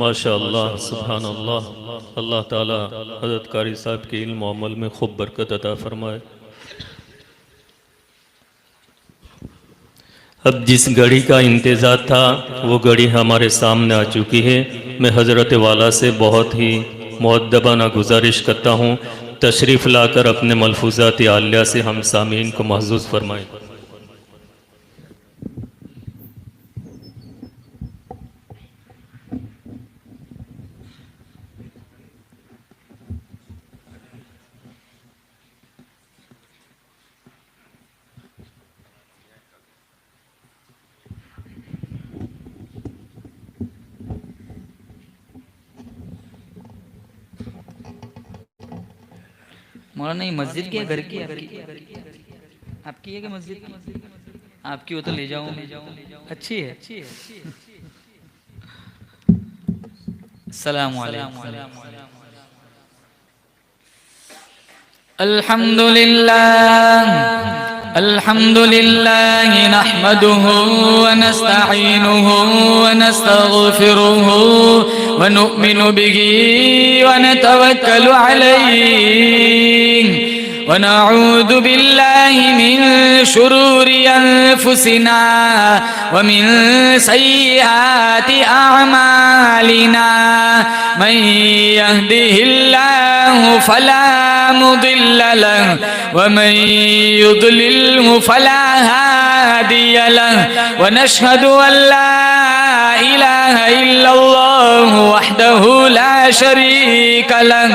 माशाअल्लाह सुभान अल्लाह। अल्लाह ताला हज़रत कारी साहब के इल्म और अमल में खूब बरकत अता फरमाए। अब जिस घड़ी का इंतज़ार था वो घड़ी हमारे सामने आ चुकी है। मैं हज़रत वाला से बहुत ही मुअद्दबाना गुजारिश करता हूँ तशरीफ़ लाकर अपने मलफूज़ात आलिया से हम सामीन को महसूस फरमाएँ। मौलाना ये मस्जिद की है, घर की है? आपकी है कि मस्जिद की? आपकी हो तो ले जाऊं। अच्छी है। अस्सलाम वालेकुम। अल्हम्दुलिल्लाह नहमदुहु व नस्तईनुहु व नस्तगफिरुहु व नु'मिनु बिही व नतवक्कलु अलैहि व नऊज़ु बिल्लाहि मिन शुरूरि अनफुसिना व मिन सय्यिआति अअमालिना मन यहदिहिल्लाहु फला मुदिल्ल लहु व मन युद्लिल्हु फला हादिय लहु व नशहदु अन ला इलाहा इल्लल्लाहु वहदहु ला शरीक लहु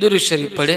दुरूद शरीफ पढ़े.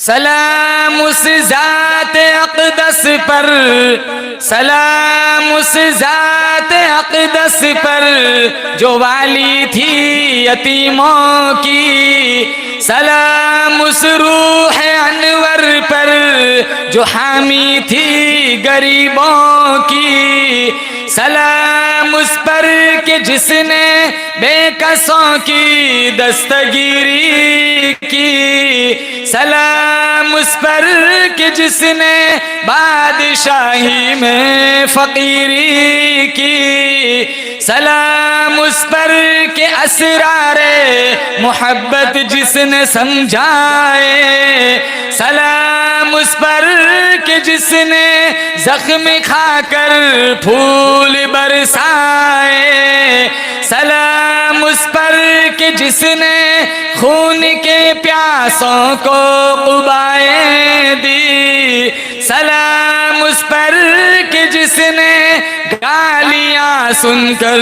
सलाम उस ज़ात अक़दस पर, सलाम उस ज़ात अक़दस पर जो वाली थी यतीमों की, सलाम उस रूह अनवर पर जो हामी थी गरीबों की, सलाम उस पर कि जिसने बेकसों की दस्तगीरी की, सलाम उस पर कि जिसने बादशाही में फ़कीरी की, सलाम उस पर कि असरारे मोहब्बत जिसने समझाए, सलाम उस पर कि जिसने जख्म खाकर फूल बरसाए, सलाम उस पर कि जिसने खून के प्यासों को कुबाएं दी, सलाम उस पर कि जिसने गालियां सुनकर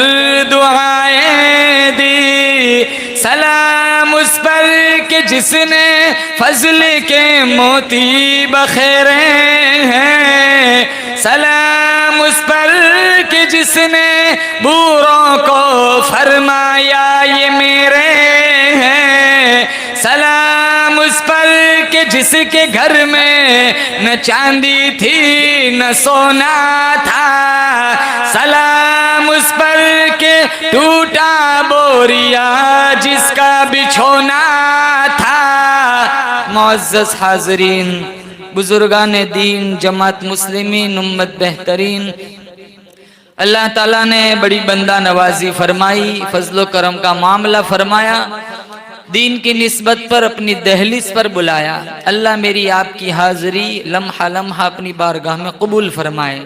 दुआएं दी, सलाम उस पर कि जिसने फजल के मोती बखेरे हैं, सलाम उस पर कि जिसने बूरों को फरमाया ये मेरे हैं, सलाम उस पर कि जिसके घर में न चांदी थी न सोना था, सलाम उस पर के टूटा बोरिया जिसका बिछोना था। मुअज़्ज़ज़ हाज़रीन, बुजुर्गान दीन, जमात मुस्लिमीन, उम्मत बेहतरीन, अल्लाह ताला ने बड़ी बंदा नवाजी फरमाई, फजलो करम का मामला फरमाया, दीन की निस्बत पर अपनी दहलीज पर बुलाया। अल्लाह मेरी आपकी हाजिरी लम्हा लम्हा अपनी बारगाह में कबूल फरमाए।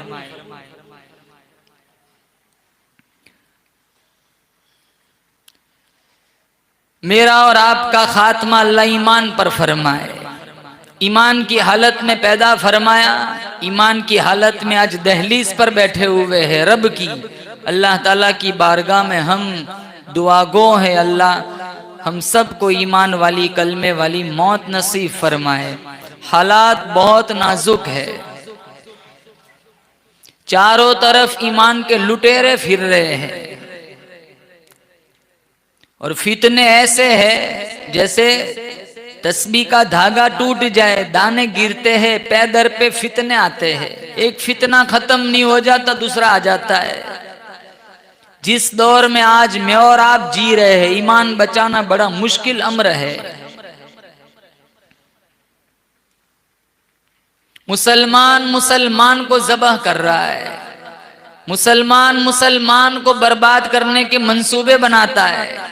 मेरा और आपका खात्मा अल्लाह ईमान पर फरमाए। ईमान की हालत में पैदा फरमाया, ईमान की हालत में आज दहलीज पर बैठे हुए हैं रब की। अल्लाह ताला की बारगाह में हम दुआगो है, अल्लाह हम सब को ईमान वाली कलमे वाली मौत नसीब फरमाए। हालात बहुत नाजुक है, चारों तरफ ईमान के लुटेरे फिर रहे हैं और फितने ऐसे हैं जैसे तस्बीह का धागा टूट जाए, दाने गिरते हैं, पैदर पे फितने आते हैं। एक फितना खत्म नहीं हो जाता दूसरा आ जाता है। जिस दौर में आज मैं और आप जी रहे हैं, ईमान बचाना बड़ा मुश्किल अम्र है। मुसलमान मुसलमान को ज़बह कर रहा है, मुसलमान मुसलमान को बर्बाद करने के मंसूबे बनाता है।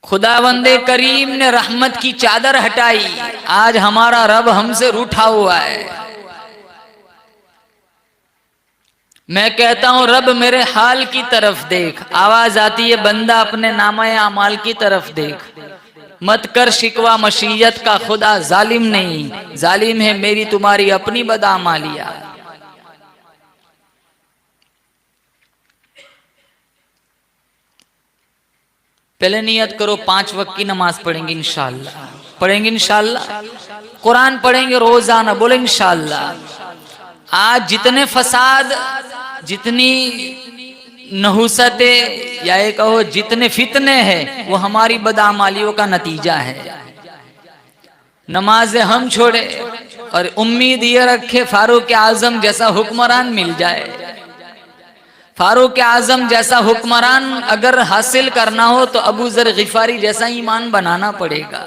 खुदावंदे करीम ने रहमत की चादर हटाई, आज हमारा रब हमसे रूठा हुआ है। मैं कहता हूं रब मेरे हाल की तरफ देख। आवाज आती है बंदा अपने नामा अमाल की तरफ देख। मत कर शिकवा मशीयत का, खुदा जालिम नहीं, जालिम है मेरी तुम्हारी अपनी बदआमालिया। पहले नियत करो 5 वक्त की नमाज पढ़ेंगे इंशाअल्लाह, पढ़ेंगे इंशाअल्लाह। कुरान पढ़ेंगे रोजाना, बोले इंशाअल्लाह। आज जितने फसाद, जितनी नहुसते या ये कहो जितने फितने हैं, वो हमारी बदआमालियों का नतीजा है। नमाजें हम छोड़े और उम्मीद ये रखे फारूक आजम जैसा हुक्मरान मिल जाए। फारूक आजम जैसा हुक्मरान अगर हासिल करना हो तो अबू जर गिफारी जैसा ईमान बनाना पड़ेगा।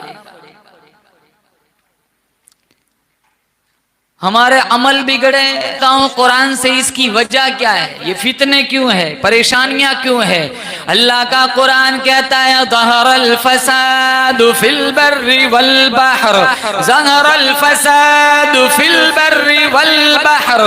हमारे अमल बिगड़े तो कुरान से इसकी वजह क्या है, ये फितने क्यों है, परेशानियां क्यों है। अल्लाह का कुरान कहता है ज़हरल फसादु फिल बर्रि वल बहर, ज़हरल फसादु फिल बर्रि वल बहर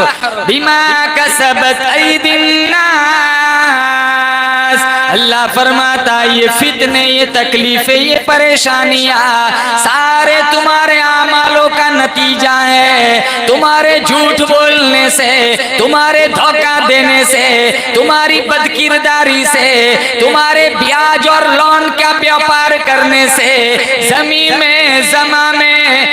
बिमा कसबत ऐदिन नास। अल्लाह फरमाता ये फितने, ये तकलीफें, ये परेशानियां सारे तुम्हारे आमालों का नतीजा है। तुम्हारे झूठ बोलने से, तुम्हारे धोखा देने से, तुम्हारी बदकिरदारी से, तुम्हारे ब्याज और लोन का व्यापार करने से जमीन में, जमा में,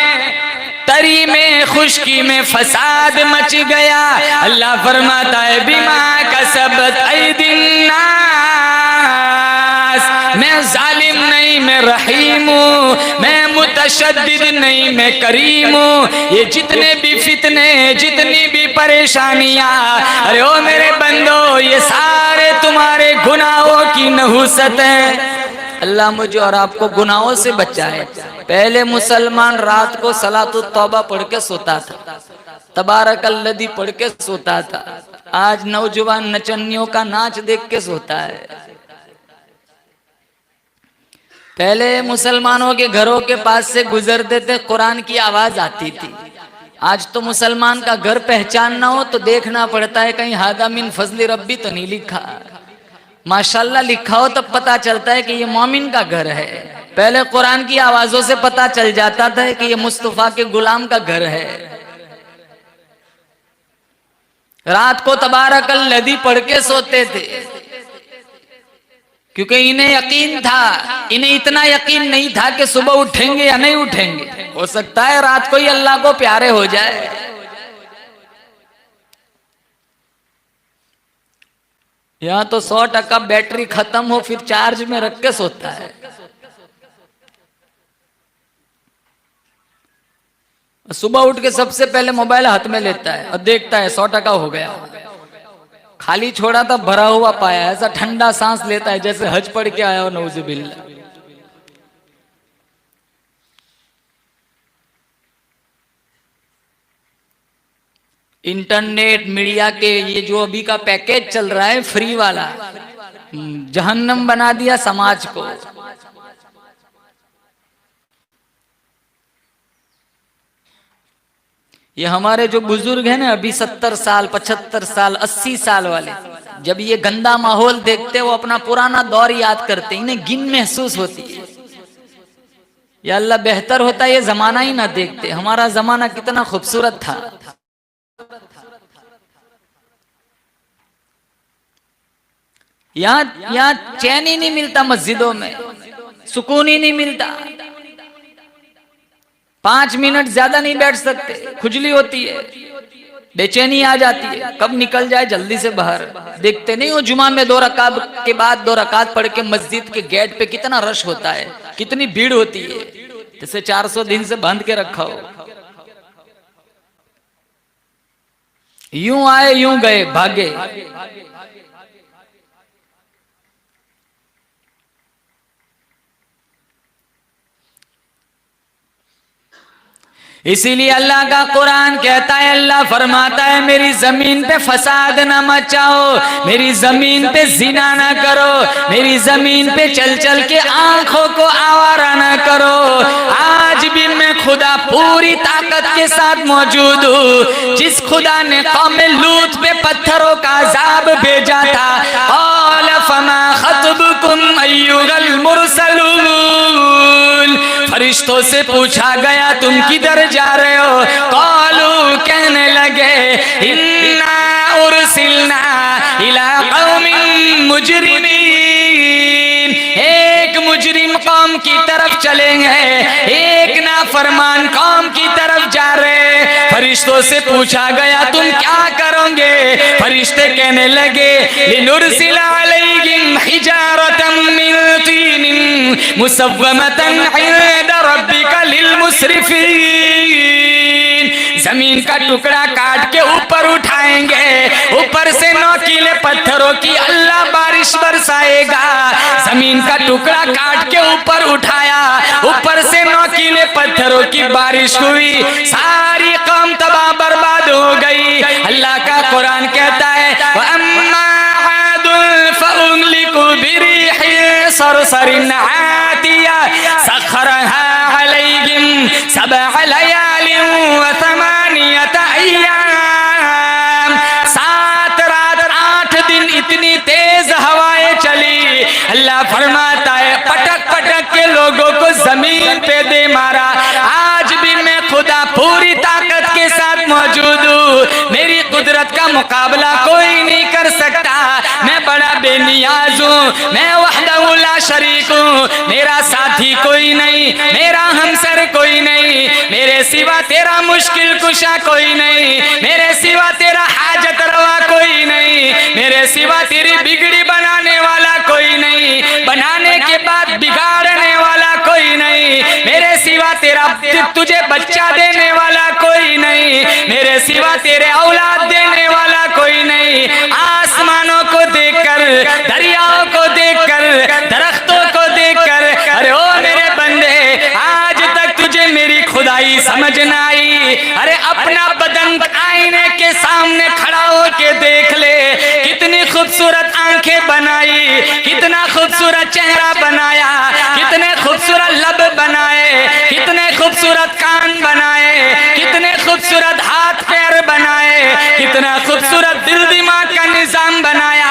तरी में, खुशकी में फसाद मच गया। अल्लाह फरमाता है बिमा कसबत ऐदिन नास। मैं जालिम नहीं, मैं रहीम हूँ, मैं मुतशद्दिद नहीं, मैं करीम हूँ। ये जितने भी फितने, जितनी भी परेशानियां, अरे ओ मेरे बंदो, ये सारे तुम्हारे गुनाहों की नहुसत है। अल्लाह मुझे और आपको गुनाहों से बचाए। पहले मुसलमान रात को सलातुत तौबा पढ़ के सोता था, तबारकल्लज़ी पढ़ के सोता था। आज नौजवान नचनियों का नाच देख के सोता है। पहले मुसलमानों के घरों के पास से गुजरते थे, कुरान की आवाज आती थी। आज तो मुसलमान का घर पहचानना हो तो देखना पड़ता है कहीं हादा मिन फजली रब्बी तो नहीं लिखा। माशाल्लाह लिखा हो तब पता चलता है कि ये मोमिन का घर है। पहले कुरान की आवाजों से पता चल जाता था कि ये मुस्तफा के गुलाम का घर है। रात को तबारकल्लज़ी पढ़ के सोते थे क्योंकि इन्हें यकीन था। इन्हें इतना यकीन नहीं था कि सुबह उठेंगे या नहीं उठेंगे, हो सकता है रात को ही अल्लाह को प्यारे हो जाए। यहाँ तो 100% बैटरी खत्म हो फिर चार्ज में रख के सोता है। सुबह उठ के सबसे पहले मोबाइल हाथ में लेता है और देखता है 100% हो गया, खाली छोड़ा था भरा हुआ पाया, ऐसा ठंडा सांस लेता है जैसे हज पढ़ के आया हो, नऊजुबिल्लाह। इंटरनेट मीडिया के ये जो अभी का पैकेज चल रहा है फ्री वाला, जहन्नम बना दिया समाज को। ये हमारे जो बुजुर्ग हैं ना अभी 70 साल 75 साल 80 साल वाले, जब ये गंदा माहौल देखते वो अपना पुराना दौर याद करते, इन्हें गिन महसूस होती है। या अल्लाह बेहतर होता ये जमाना ही ना देखते, हमारा जमाना कितना खूबसूरत था। यहाँ चैन ही नहीं मिलता, मस्जिदों में सुकून ही नहीं मिलता। 5 मिनट ज्यादा नहीं बैठ सकते, खुजली होती है, बेचैनी आ जाती है, कब निकल जाए जल्दी से बाहर। देखते नहीं हो जुमा में 2 रकात के बाद 2 रकात पढ़ के मस्जिद के गेट पे कितना रश होता है, कितनी भीड़ होती है, जैसे 400 दिन से बंद के रखा हो। यूं आए यूं गए, भागे। इसीलिए अल्लाह का कुरान कहता है, अल्लाह फरमाता है मेरी जमीन पे फसाद न मचाओ, मेरी जमीन पे जिना न करो, मेरी जमीन पे चल चल के आंखों को आवारा न करो। आज भी मैं खुदा पूरी ताकत के साथ मौजूद हूँ, जिस खुदा ने कौम लूत पे पत्थरों का अजाब भेजा था। क़ाल फमा खतबुकुम अय्युहल मुरसलून, फरिश्तों से पूछा गया तुम किधर जा रहे हो? क़ालू, कहने लगे, इन्ना उरसिलना इला क़ौमिन मुजरिमीन, एक मुजरिम कौम की तरफ चलेंगे, एक नाफरमान कौम की तरफ जा रहे। फरिश्तों से पूछा गया तुम क्या करोगे? फरिश्ते कहने लगे, लिनुरसिला अलैहिम हिजारतम मिन तीनिन मुसव्वमतन इंद रब्बिका लिलमुस्रिफीन, जमीन का टुकड़ा काट के ऊपर उठाएंगे, ऊपर से नोकीले पत्थरों की अल्लाह बारिश बरसाएगा। जमीन का टुकड़ा काट के ऊपर उठाया, ऊपर से नोकीले पत्थरों की बारिश हुई, सारी कौम तबाह बर्बाद हो गई। अल्लाह का कुरान कहता है, वअम्मा आदुन फउहलिकू बिरिहिन सरसरिन आतिया सखरहा अलैहिम सबअ लयालिन व थमानियत अय्याम, 7 रात 8 दिन इतनी तेज हवाएं चली। अल्लाह फरमाता है पटक पटक के लोगों को जमीन पे दे मारा। आज भी मैं खुदा पूरी ताकत के साथ मौजूद हूँ, मेरी कुदरत का मुकाबला कोई नहीं कर सकता। मैं बड़ा बेनियाज हूँ, मैं वहदहू ला शरीक हूँ, मेरा साथी कोई नहीं, मेरा हमसर कोई नहीं, मेरे सिवा तेरा मुश्किल कुशा कोई नहीं, मेरे सिवा तेरा हाजत रवा कोई नहीं, मेरे सिवा तेरी बिगड़ी बनाने वाला कोई नहीं, बनाने के बाद बिगाड़ने वाला कोई नहीं, मेरे सिवा तेरा तुझे बच्चा देने वाला कोई नहीं, मेरे सिवा तेरे औलाद देने वाला कोई नहीं। आसमानों को देखकर, दरियाओं को देखकर, दरख्तों को देखकर, अरे ओ मेरे बंदे, आज तक तुझे मेरी खुदाई समझ न आई? अरे अपना बदन आईने के सामने खड़ा होके देख ले, कितनी खूबसूरत आंखें बनाई, कितना खूबसूरत चेहरा बनाया, कितने खूबसूरत लब बनाए, कितने खूबसूरत कान बनाए, कितने खूबसूरत हाथ पैर बनाए, कितना खूबसूरत दिल दिमाग का निजाम बनाया।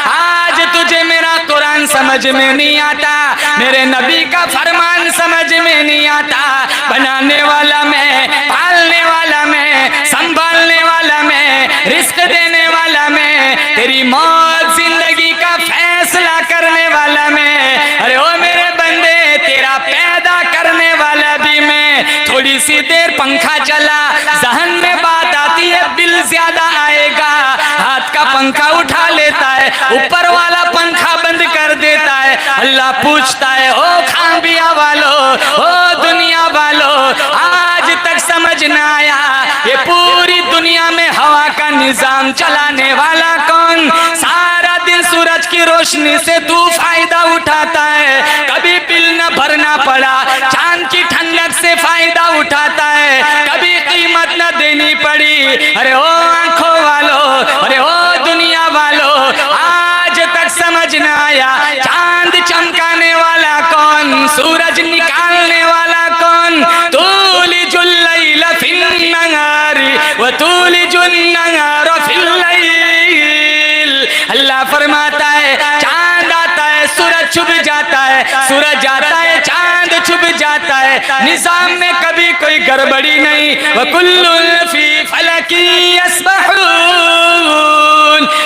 आज तुझे मेरा कुरान समझ में नहीं आता, मेरे नबी का फरमान समझ में नहीं आता। बनाने वाला मैं, पालने वाला मैं, संभालने वाला मैं, रिस्क देने वाला मैं, तेरी मौत जिंदगी का फैसला करने वाला मैं। अरे ओ मेरे बंदे, तेरा पैदा करने वाला भी मैं। थोड़ी सी देर पंखा चला, जहन में बात आती है बिल ज्यादा आएगा, हाथ का पंखा उठा लेता है, ऊपर वाला पंखा बंद कर देता है। अल्लाह पूछता है, ओ खांबिया वालों, ओ दुनिया वालों, आज तक समझ न आया ये पूरी दुनिया में हवा का निजाम चलाने वाला कौन? सारा दिन सूरज की रोशनी से तू फायदा उठाता है, कभी बिल न भरना पड़ा, चांद की ठंडक से फायदा उठाता है, कभी कीमत न देनी पड़ी। अरे ओ आंखों वालों, अरे ओ दुनिया वालों, आज तक समझ न आया चांद चमकाने वाला कौन, सूरज निकालने वाला कौन? तूलिजुल लैल फिन नहारी व तूलिजुन नहार फिल लैल। अल्लाह फरमाता है चांद आता है सूरज छुप जाता है, सूरज जाता है चांद छुप जाता है, निजाम में कभी कोई गड़बड़ी नहीं। व कुल्लुन फी फलकी यस्बहून,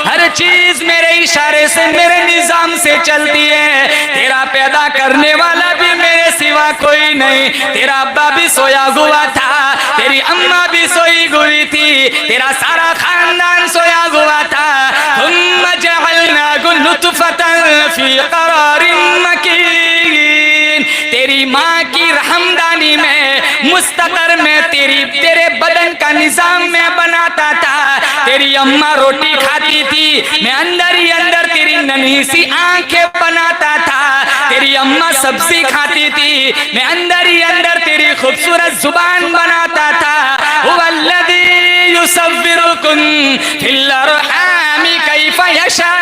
हर चीज मेरे इशारे से मेरे निजाम से चलती है। तेरा पैदा करने वाला भी मेरे सिवा कोई नहीं, तेरा अब्बा भी सोया हुआ था, तेरी अम्मा भी सोई हुई थी, तेरा सारा खानदान सोया हुआ था। हुम्मा जअलनाहु नुतफतन फी क़रारिन मकीन, तेरी माँ की रहमदानी में मुस्तकर में तेरे बदन का निजाम में बनाता था। तेरी अम्मा रोटी खाती थी, मैं अंदर ही अंदर तेरी नन्ही सी आंखें बनाता था। तेरी अम्मा सब्जी खाती थी, मैं अंदर ही अंदर तेरी खूबसूरत जुबान बनाता था। हुवल्लज़ी युसव्विरुकुम फिल अरहामि कैफ़ यशा,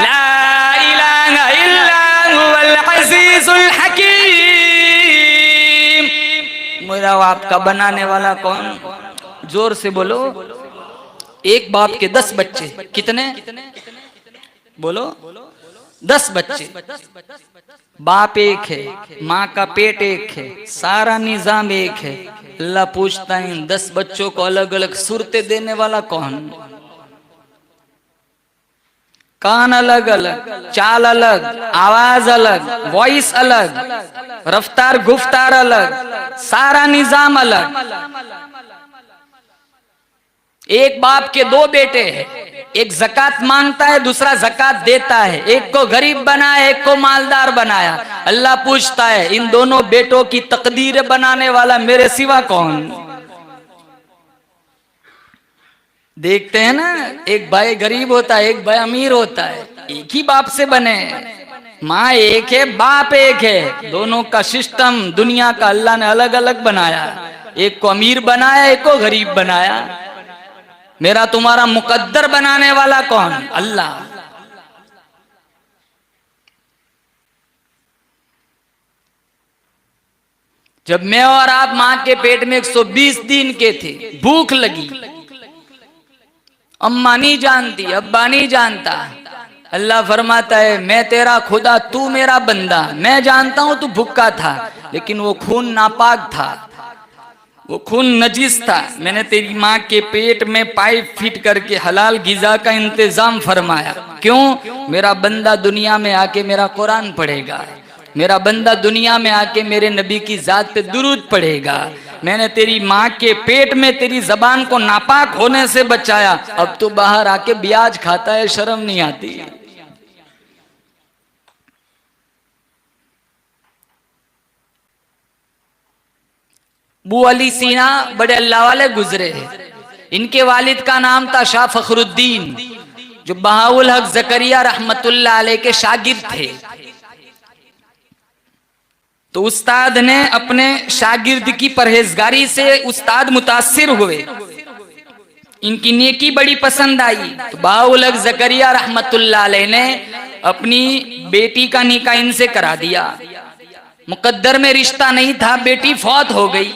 ला इलाहा इल्ला हुवल अज़ीज़ुल हकीम। मेरा बाप का बनाने वाला कौन? जोर से बोलो। एक बाप के 10 बच्चे, कितने? बोलो 10 बच्चे, बाप एक है, माँ का पेट एक है, सारा निजाम एक है। अल्लाह पूछता है इन 10 बच्चों को अलग अलग सूरतें देने वाला कौन? कान अलग अलग, चाल अलग, आवाज अलग, वॉइस अलग, रफ्तार गुफ्तार अलग, सारा निजाम अलग। एक बाप के 2 बेटे हैं, एक ज़कात मांगता है, दूसरा ज़कात देता है, एक को गरीब बनाया, एक को मालदार बनाया। अल्लाह पूछता है इन दोनों बेटों की तकदीर बनाने वाला मेरे सिवा कौन? देखते हैं ना, एक भाई गरीब होता है, एक भाई अमीर होता है, एक ही बाप से बने, माँ एक है, बाप एक है, दोनों का सिस्टम दुनिया का अल्लाह ने अलग अलग बनाया। एक को अमीर बनाया, एक को गरीब बनाया। मेरा तुम्हारा मुकद्दर बनाने वाला कौन? अल्लाह। जब मैं और आप मां के पेट में 120 दिन के थे, भूख लगी, अम्मा नहीं जानती, अब्बा नहीं जानता, अल्लाह फरमाता है मैं तेरा खुदा, तू मेरा बंदा, मैं जानता हूं तू भूखा था, लेकिन वो खून नापाक था, वो खून नजीस था। मैंने तेरी माँ के पेट में पाइप फिट करके हलाल गिजा का इंतजाम फरमाया। क्यों? मेरा बंदा दुनिया में आके मेरा कुरान पढ़ेगा, मेरा बंदा दुनिया में आके मेरे नबी की जात पे दुरूद पढ़ेगा। मैंने तेरी माँ के पेट में तेरी जबान को नापाक होने से बचाया, अब तो बाहर आके ब्याज खाता है, शर्म नहीं आती। अबू अली सीना बड़े अल्लाह वाले गुजरे हैं। इनके वालिद का नाम था शाह फखरुद्दीन, जो बहाउल हक जकरिया रहमतुल्लाह अलैह के शागिर्द थे। तो उस्ताद ने अपने शागिर्द की परहेजगारी से उस्ताद मुतासिर हुए, इनकी नेकी बड़ी पसंद आई। तो बहाउल हक जकरिया रहमतुल्लाह अलैह ने अपनी बेटी का निकाह इनसे करा दिया। मुकद्दर में रिश्ता नहीं था, बेटी फौत हो गई।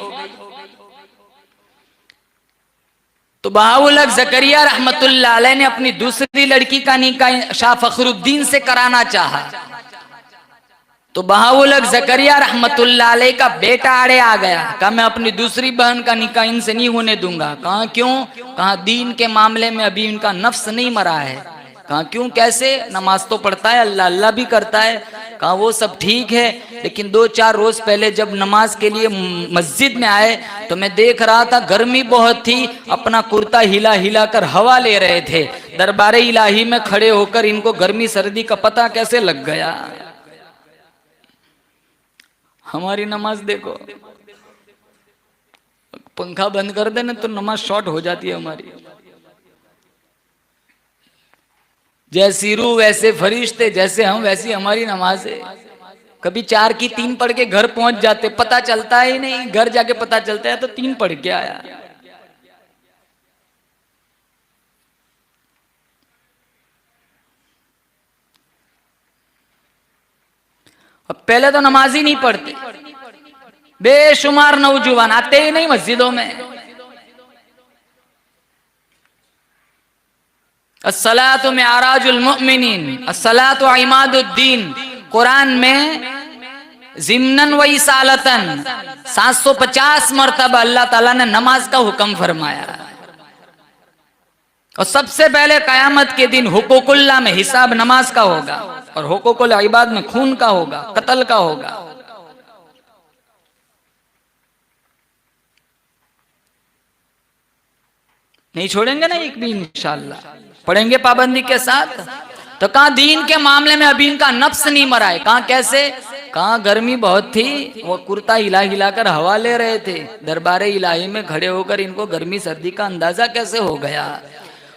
तो बहाउल हक जकरिया रहमतुल्लाह अलैह ने अपनी दूसरी लड़की का निकाह शाह फखरुद्दीन से कराना चाहा। तो बहाउल हक जकरिया रहमतुल्लाह अलैह का बेटा आड़े आ गया, कहा मैं अपनी दूसरी बहन का निकाह इनसे नहीं होने दूंगा। कहा क्यों? कहा दीन के मामले में अभी इनका नफ्स नहीं मरा है। कहा क्यों, कैसे? नमाज तो पढ़ता है, अल्लाह अल्लाह भी करता है। कहा वो सब ठीक है, लेकिन 2-4 रोज पहले जब नमाज के लिए मस्जिद में आए तो मैं देख रहा था गर्मी बहुत थी, अपना कुर्ता हिला हिला कर हवा ले रहे थे। दरबारे इलाही में खड़े होकर इनको गर्मी सर्दी का पता कैसे लग गया? हमारी नमाज देखो, पंखा बंद कर देना तो नमाज शॉर्ट हो जाती है हमारी। जैसी रूह वैसे फरिश्ते, जैसे हम वैसी हमारी नमाज है। कभी 4 की 3 पढ़ के घर पहुंच जाते, पता चलता ही नहीं, घर जाके पता चलता है तो 3 पढ़ के आया। अब पहले तो नमाज ही नहीं पढ़ते, बेशुमार नौजवान आते ही नहीं मस्जिदों में। अस्सलातु मिअराजुल मुमिनीन, अस्सलातु इमादुद्दीन। कुरान में ज़िम्नन व इसालतन 750 मरतबा अल्लाह ताला ने नमाज का हुक्म फरमाया। और सबसे पहले कयामत के दिन हुकूकुल्लाह में हिसाब नमाज का होगा, और हुकूकुल इबाद में खून का होगा, कत्ल का होगा। नहीं छोड़ेंगे ना एक भी, इंशाअल्लाह पढ़ेंगे पाबंदी के साथ। तो कहा दीन के मामले में अभी इनका नफ्स नहीं मरा है। कहा कैसे? कहा गर्मी बहुत थी, वो कुर्ता हिला हिलाकर हवा ले रहे थे, दरबारे इलाही में खड़े होकर इनको गर्मी सर्दी का अंदाजा कैसे हो गया।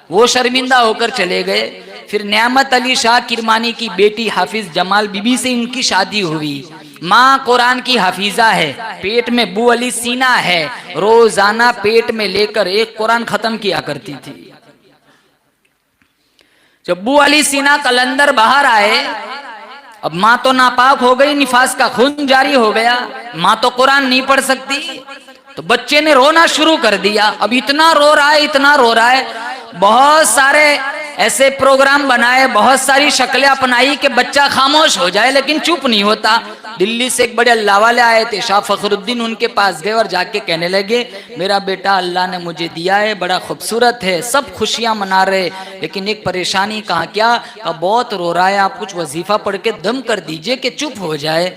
वो शर्मिंदा होकर चले गए। फिर नियामत अली शाह किरमानी की बेटी हाफिज जमाल बीबी से इनकी शादी हुई। माँ कुरान की हाफिजा है, पेट में बू अली सीना है, रोजाना पेट में लेकर एक कुरान खत्म किया करती थी। जब बू अली सीना कलंदर बाहर आए, अब माँ तो नापाक हो गई, निफास का खून जारी हो गया, माँ तो कुरान नहीं पढ़ सकती, तो बच्चे ने रोना शुरू कर दिया। अब इतना रो रहा है, इतना रो रहा है, बहुत सारे ऐसे प्रोग्राम बनाए, बहुत सारी शक्लें अपनाई कि बच्चा खामोश हो जाए, लेकिन चुप नहीं होता। दिल्ली से एक बड़े अल्लाह वाले आए थे, शाह फखरुद्दीन, उनके पास गए और जाके कहने लगे मेरा बेटा अल्लाह ने मुझे दिया है, बड़ा खूबसूरत है, सब खुशियां मना रहे, लेकिन एक परेशानी। कहा क्या? कहा बहुत रो रहा है, आप कुछ वजीफा पढ़ के दम कर दीजिए कि चुप हो जाए।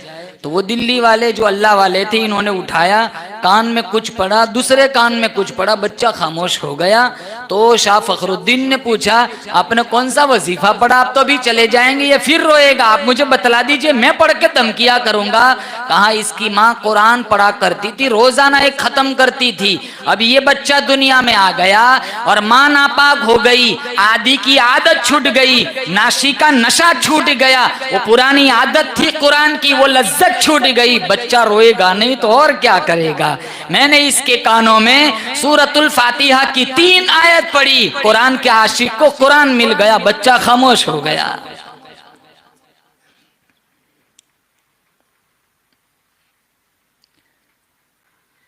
तो वो दिल्ली वाले जो अल्लाह वाले थे, इन्होंने उठाया, कान में कुछ पढ़ा, दूसरे कान में कुछ पढ़ा, बच्चा खामोश हो गया। तो शाह फखरुद्दीन ने पूछा आपने कौन सा वजीफा पढ़ा? आप तो अभी चले जाएंगे, ये फिर रोएगा, आप मुझे बतला दीजिए, मैं पढ़ के दम किया करूंगा। कहा इसकी माँ कुरान पढ़ा करती थी, रोजाना एक खत्म करती थी। अब ये बच्चा दुनिया में आ गया और माँ नापाक हो गई, आदि की आदत छूट गई, नाशी का नशा छूट गया, वो पुरानी आदत थी कुरान की, वो लज्जत छूट गई। बच्चा रोएगा नहीं तो और क्या करेगा। मैंने इसके कानों में सूरतुल फातिहा की 3 आयत पढ़ी, कुरान के आशिक को कुरान मिल गया, बच्चा खामोश हो गया।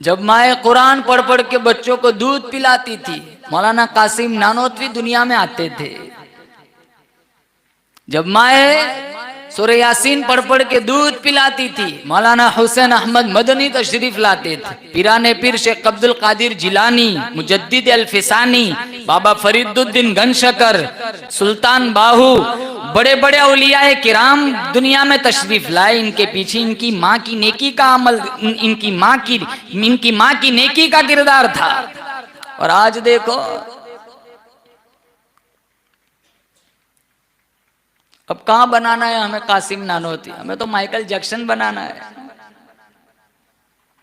जब माए कुरान पढ़ पढ़ के बच्चों को दूध पिलाती थी, मौलाना कासिम नानोतवी दुनिया में आते थे। जब माए सूरह यासीन पढ़ पढ़ के दूध पिलाती थी, मौलाना हुसैन अहमद मदनी तशरीफ लाते थे। पीराने पीर शेख अब्दुल कादिर जिलानी, मुजद्दिद अल-फिसानी, बाबा फरीदुद्दीन गनशकर, सुल्तान बाहू, बड़े बड़े औलियाए किराम दुनिया में तशरीफ लाए। इनके पीछे इनकी माँ की नेकी का अमल, इनकी माँ की नेकी का किरदार था। और आज देखो, अब कहाँ बनाना है हमें कासिम नानोती, हमें तो माइकल जैक्सन बनाना है।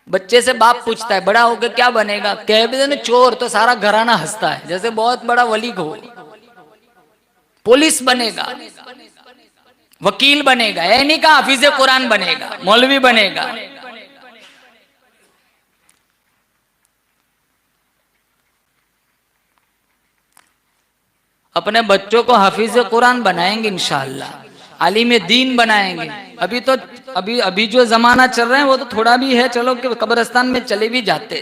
बच्चे से बाप पूछता है बड़ा होकर क्या बनेगा? कह भी देना चोर, तो सारा घराना हंसता है, जैसे बहुत बड़ा वली हो। पुलिस बनेगा, वकील बनेगा, ऐ नहीं कहा हाफिज कुरान बनेगा, मौलवी बनेगा। अपने बच्चों को हाफिज कुरान बनाएंगे इंशाअल्लाह, आलिम दीन बनाएंगे। अभी जो जमाना चल रहा है वो तो थोड़ा भी है, चलो कि कब्रिस्तान में चले भी जाते।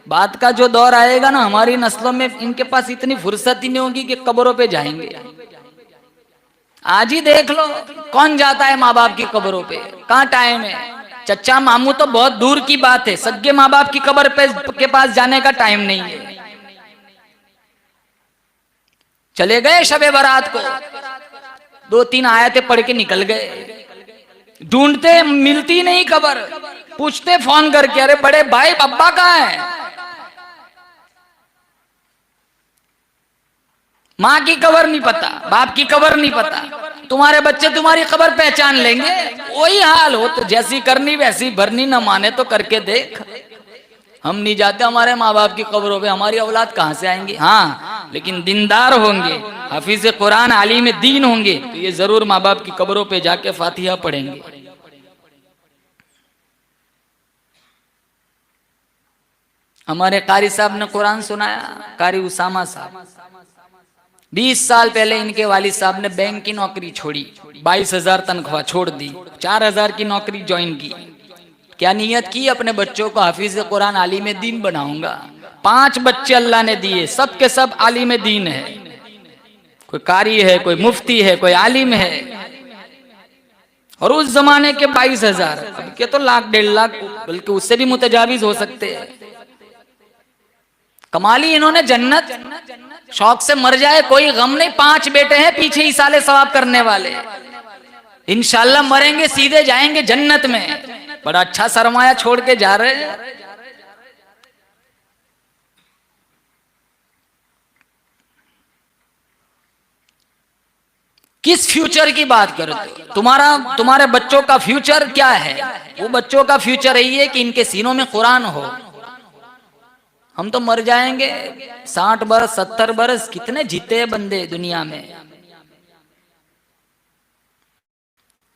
बाद का जो दौर आएगा ना, हमारी नस्लों में इनके पास इतनी फुर्सत ही नहीं होगी कि कब्रों पे जाएंगे। आज ही देख लो कौन जाता है माँ बाप की कब्रों पे, कहाँ टाइम है। चचा मामू तो बहुत दूर की बात है, सगे माँ बाप की कब्र के पास जाने का टाइम नहीं है। चले गए शबे बारात को, 2-3 आयतें पढ़ के निकल गए, ढूंढते मिलती नहीं कब्र, पूछते फोन करके अरे बड़े भाई अब्बा कहाँ है? माँ की कब्र नहीं पता, बाप की कब्र नहीं पता। तुम्हारे बच्चे तुम्हारी कब्र पहचान लेंगे, वही हाल हो तो जैसी करनी वैसी भरनी, न माने तो करके देख। हम नहीं जाते हमारे माँ बाप की कब्रों पे, हमारी औलाद कहाँ से आएंगे। हाँ, लेकिन दीनदार होंगे, हाफिज कुरान, आलिम दीन होंगे तो ये जरूर माँ बाप की कब्रों पे जाके फातिहा पढ़ेंगे। हमारे कारी साहब ने कुरान सुनाया, कारी उसामा साहब, 20 साल पहले इनके वालिद साहब ने बैंक की नौकरी छोड़ी, 22,000 तनख्वाह छोड़ दी, 4,000 की नौकरी ज्वाइन की। क्या नियत की? अपने बच्चों को हाफिज कुरान, आलिम दीन बनाऊंगा। 5 बच्चे अल्लाह ने दिए, सब के सब आलिम दीन है, कोई कारी है, कोई मुफ्ती है, कोई आलिम है। और उस जमाने के 22,000, अब के तो लाख 1.5 लाख, बल्कि उससे भी मुतजाविज हो सकते हैं। कमाली इन्होंने जन्नत, शौक से मर जाए कोई गम नहीं। 5 बेटे हैं पीछे ही साले सवाब करने वाले, इंशाल्लाह मरेंगे सीधे जाएंगे जन्नत में। बड़ा अच्छा सरमाया छोड़ के जा रहे हैं। किस फ्यूचर की बात करते हो? तुम्हारे बच्चों का फ्यूचर क्या है? वो बच्चों का फ्यूचर यही है कि इनके सीनों में कुरान हो। हम तो मर जाएंगे, 60 बरस 70 बरस, कितने जीते हैं बंदे दुनिया में।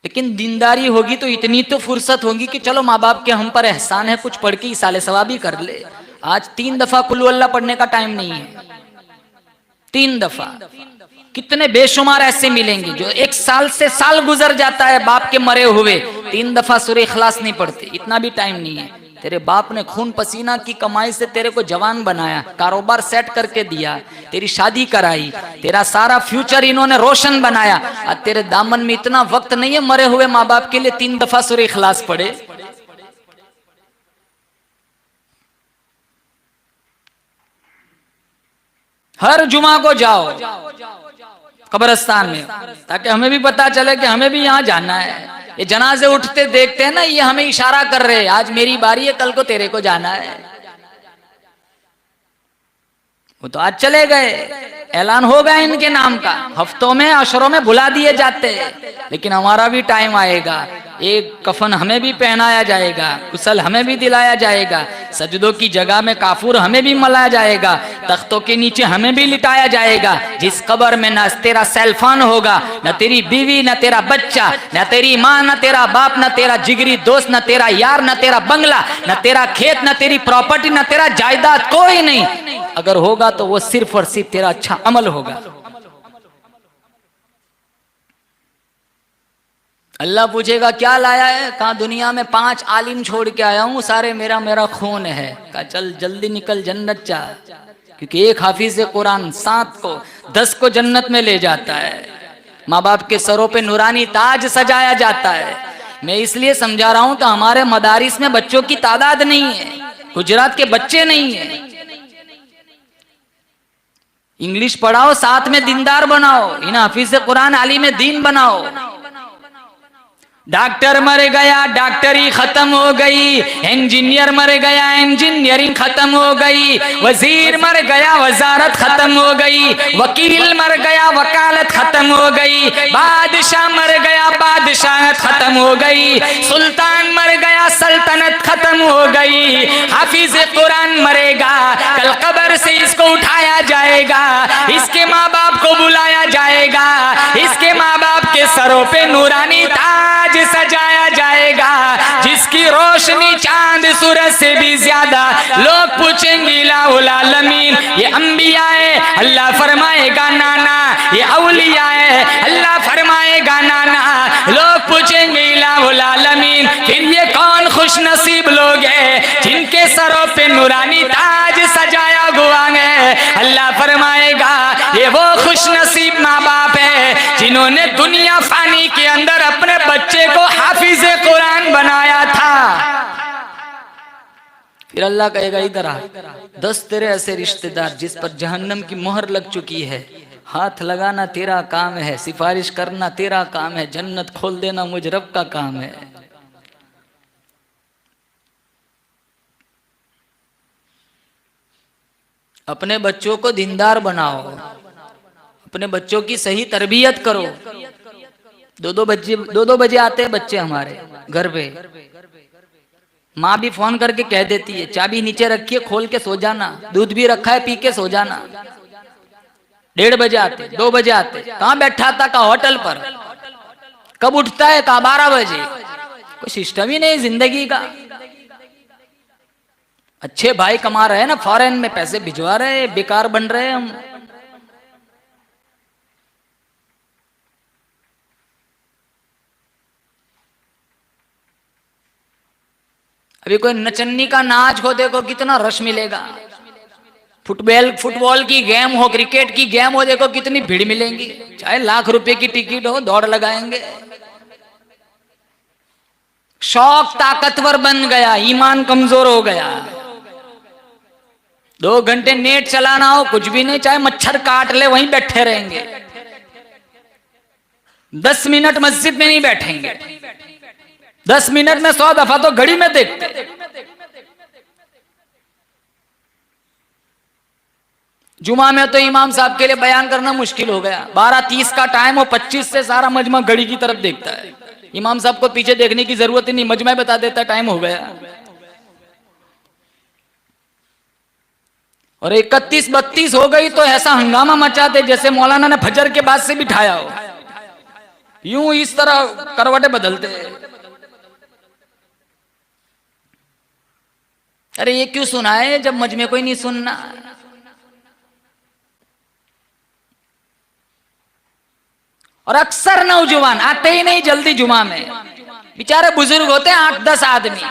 लेकिन दीनदारी होगी तो इतनी तो फुर्सत होगी कि चलो माँ बाप के हम पर एहसान है, कुछ पढ़ के साले सवाबी कर ले। आज 3 दफा कुल्लू अल्लाह पढ़ने का टाइम नहीं है, 3 दफा। कितने बेशुमार ऐसे मिलेंगे जो 1 साल से साल गुजर जाता है बाप के मरे हुए, 3 दफा सूरह इखलास नहीं पढ़ते। इतना भी टाइम नहीं है। तेरे बाप ने खून पसीना की कमाई से तेरे को जवान बनाया, कारोबार सेट करके दिया, तेरी शादी कराई, तेरा सारा फ्यूचर इन्होंने रोशन बनाया। और तेरे दामन में इतना वक्त नहीं है मरे हुए माँ बाप के लिए 3 दफा सूरह इखलास पढ़े। हर जुमा को जाओ कब्रिस्तान में, ताकि हमें भी पता चले कि हमें भी यहाँ जाना है। ये जनाजे उठते देखते हैं ना, ये हमें इशारा कर रहे हैं, आज मेरी बारी है, कल को तेरे को जाना है। वो तो आज चले गए, ऐलान हो गया इनके नाम का, हफ्तों में अशरों में बुला दिए जाते हैं। लेकिन हमारा भी टाइम आएगा, एक कफन हमें भी पहनाया जाएगा, गुस्ल हमें भी दिलाया जाएगा, सजदों की जगह में काफूर हमें भी मलाया जाएगा, तख्तों के नीचे हमें भी लिटाया जाएगा। जिस कब्र में न तेरा सेल्फान होगा, न तेरी बीवी, न तेरा बच्चा, न तेरी माँ, न तेरा बाप, न तेरा जिगरी दोस्त, न तेरा यार, न तेरा बंगला, न तेरा खेत, न तेरी प्रॉपर्टी, न तेरा जायदाद, कोई नहीं। अगर होगा तो वो सिर्फ और सिर्फ तेरा अच्छा अमल होगा। अल्लाह पूछेगा क्या लाया है? कहा दुनिया में 5 आलिम छोड़ के आया हूं, सारे मेरा खून है। कहा चल जल्दी निकल, जन्नत चाह, क्योंकि एक हाफिज कुरान 7 को 10 को जन्नत में ले जाता है। माँ बाप के सरों पे नूरानी ताज सजाया जाता है। मैं इसलिए समझा रहा हूं कि हमारे मदारिस में बच्चों की तादाद नहीं है, गुजरात के बच्चे नहीं है। इंग्लिश पढ़ाओ, साथ में दीनदार बनाओ, इन हाफिज कुरान आलिम दीन बनाओ। डॉक्टर मर गया, डॉक्टरी खत्म हो गई। इंजीनियर मर गया, इंजीनियरिंग खत्म हो गई। वजीर मर गया, वजारत खत्म हो गई। वकील मर गया, वकालत खत्म हो गई। बादशाह मर गया, बादशाहत खत्म हो गई। सुल्तान मर गया, सल्तनत खत्म हो गई। हाफिज कुरान मरेगा, कल कब्र से इसको उठाया जाएगा, इसके माँ बाप को बुलाया जाएगा, इसके माँ बाप के सरों पे नूरानी ताज सजाया जाएगा, जिसकी रोशनी चांद सूरज से भी ज्यादा। लोग पूछेंगे इलाहुल आलमीन, ये अंबिया है? अल्लाह फरमाएगा नाना। ये औलिया है? अल्लाह फरमाएगा नाना। लोग पूछेंगे इलाहुल आलमीन, फिर ये कौन खुश नसीब लोग हैं जिनके सरों पे नूरानी ताज सजाया हुआ है? अल्लाह फरमाएगा ये वो खुश नसीब माँ बाप है जिन्होंने दुनिया फानी के अंदर अपने बच्चे को हाफिज कुरान बनाया था। फिर अल्लाह कहेगा इधर आ, 10 तेरे ऐसे रिश्तेदार जिस पर जहन्नम की मोहर लग चुकी है, हाथ लगाना तेरा काम है, सिफारिश करना तेरा काम है, जन्नत खोल देना मुझ रब का काम है। अपने बच्चों को दीनदार बनाओ, अपने बच्चों की सही तरबियत करो। 2-2 बजे आते हैं बच्चे हमारे घर पे, माँ भी फोन करके कह देती है चाबी नीचे रखिए, खोल के सो जाना, दूध भी रखा है पी के सो जाना। 1:30 बजे आते, 2 बजे आते, कहाँ बैठा था? कहा होटल पर। कब उठता है? कहा 12 बजे। कोई सिस्टम ही नहीं जिंदगी का। अच्छे भाई कमा रहे हैं ना, फॉरेन में पैसे भिजवा रहे हैं, बेकार बन रहे हैं हम। अभी कोई नचन्नी का नाच हो, देखो कितना रश मिलेगा। फुटबॉल की गेम हो, क्रिकेट की गेम हो, देखो कितनी भीड़ मिलेंगी। चाहे लाख रुपए की टिकट हो, दौड़ लगाएंगे। शौक ताकतवर बन गया, ईमान कमजोर हो गया। 2 घंटे नेट चलाना हो, कुछ भी नहीं, चाहे मच्छर काट ले वहीं बैठे रहेंगे। 10 मिनट मस्जिद में नहीं बैठेंगे। 10 मिनट में 100 दफा तो घड़ी में देखते। जुमा में तो इमाम साहब के लिए बयान करना मुश्किल हो गया। 12:30 का टाइम हो, 25 से सारा मजमा घड़ी की तरफ देखता है। इमाम साहब को पीछे देखने की जरूरत ही नहीं, मजमा बता देता टाइम हो गया। और 31-32 हो गई तो ऐसा हंगामा मचाते जैसे मौलाना ने फजर के बाद से बिठाया हो। यूं इस तरह करवटें बदलते। अरे ये क्यों सुनाए जब मजमे को ही नहीं सुनना। और अक्सर नौजवान आते ही नहीं जल्दी जुमा में। बेचारे बुजुर्ग होते हैं 8-10 आदमी।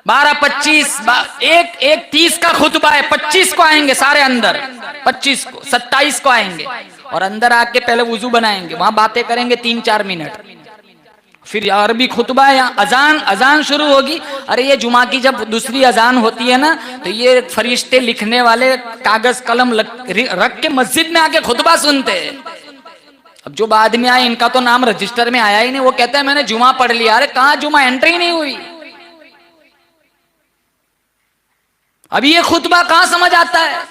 12-25 एक 30 का खुतबा है, 25 को आएंगे सारे अंदर, 25 को 27 को आएंगे और अंदर आके पहले वुजू बनाएंगे, वहां बातें करेंगे 3-4 मिनट, फिर अरबी खुतबा है, अजान शुरू होगी। अरे ये जुमा की जब दूसरी अजान होती है ना, तो ये फरिश्ते लिखने वाले कागज कलम रख के मस्जिद में आके खुतबा सुनते हैं। अब जो बाद में आए इनका तो नाम रजिस्टर में आया ही नहीं, वो कहते हैं मैंने जुमा पढ़ लिया। अरे कहाँ जुमा, एंट्री नहीं हुई। अभी ये खुतबा कहां समझ आता है?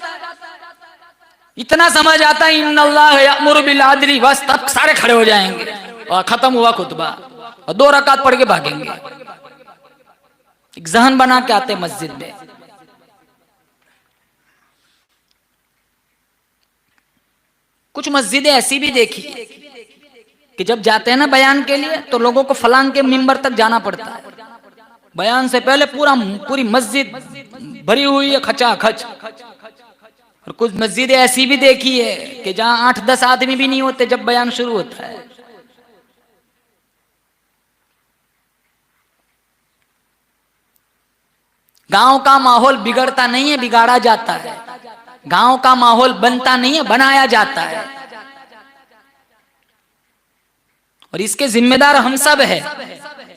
इतना समझ आता है इन्नल्लाह यअमुरु बिल अदली, बस तब सारे खड़े हो जाएंगे और खत्म हुआ खुतबा और 2 रकात पढ़ के भागेंगे। एक जहन बना के आते मस्जिद में। कुछ मस्जिदें ऐसी भी देखी कि जब जाते हैं ना बयान के लिए तो लोगों को फलांग के मिंबर तक जाना पड़ता है। बयान से पहले पूरी मस्जिद भरी हुई है खचाखच। और कुछ मस्जिदें ऐसी भी देखी है कि जहां 8-10 आदमी भी नहीं होते जब बयान शुरू होता है। गांव का माहौल बिगड़ता नहीं है, बिगाड़ा जाता है। गांव का माहौल बनता नहीं है, बनाया जाता है। और इसके जिम्मेदार हम सब है।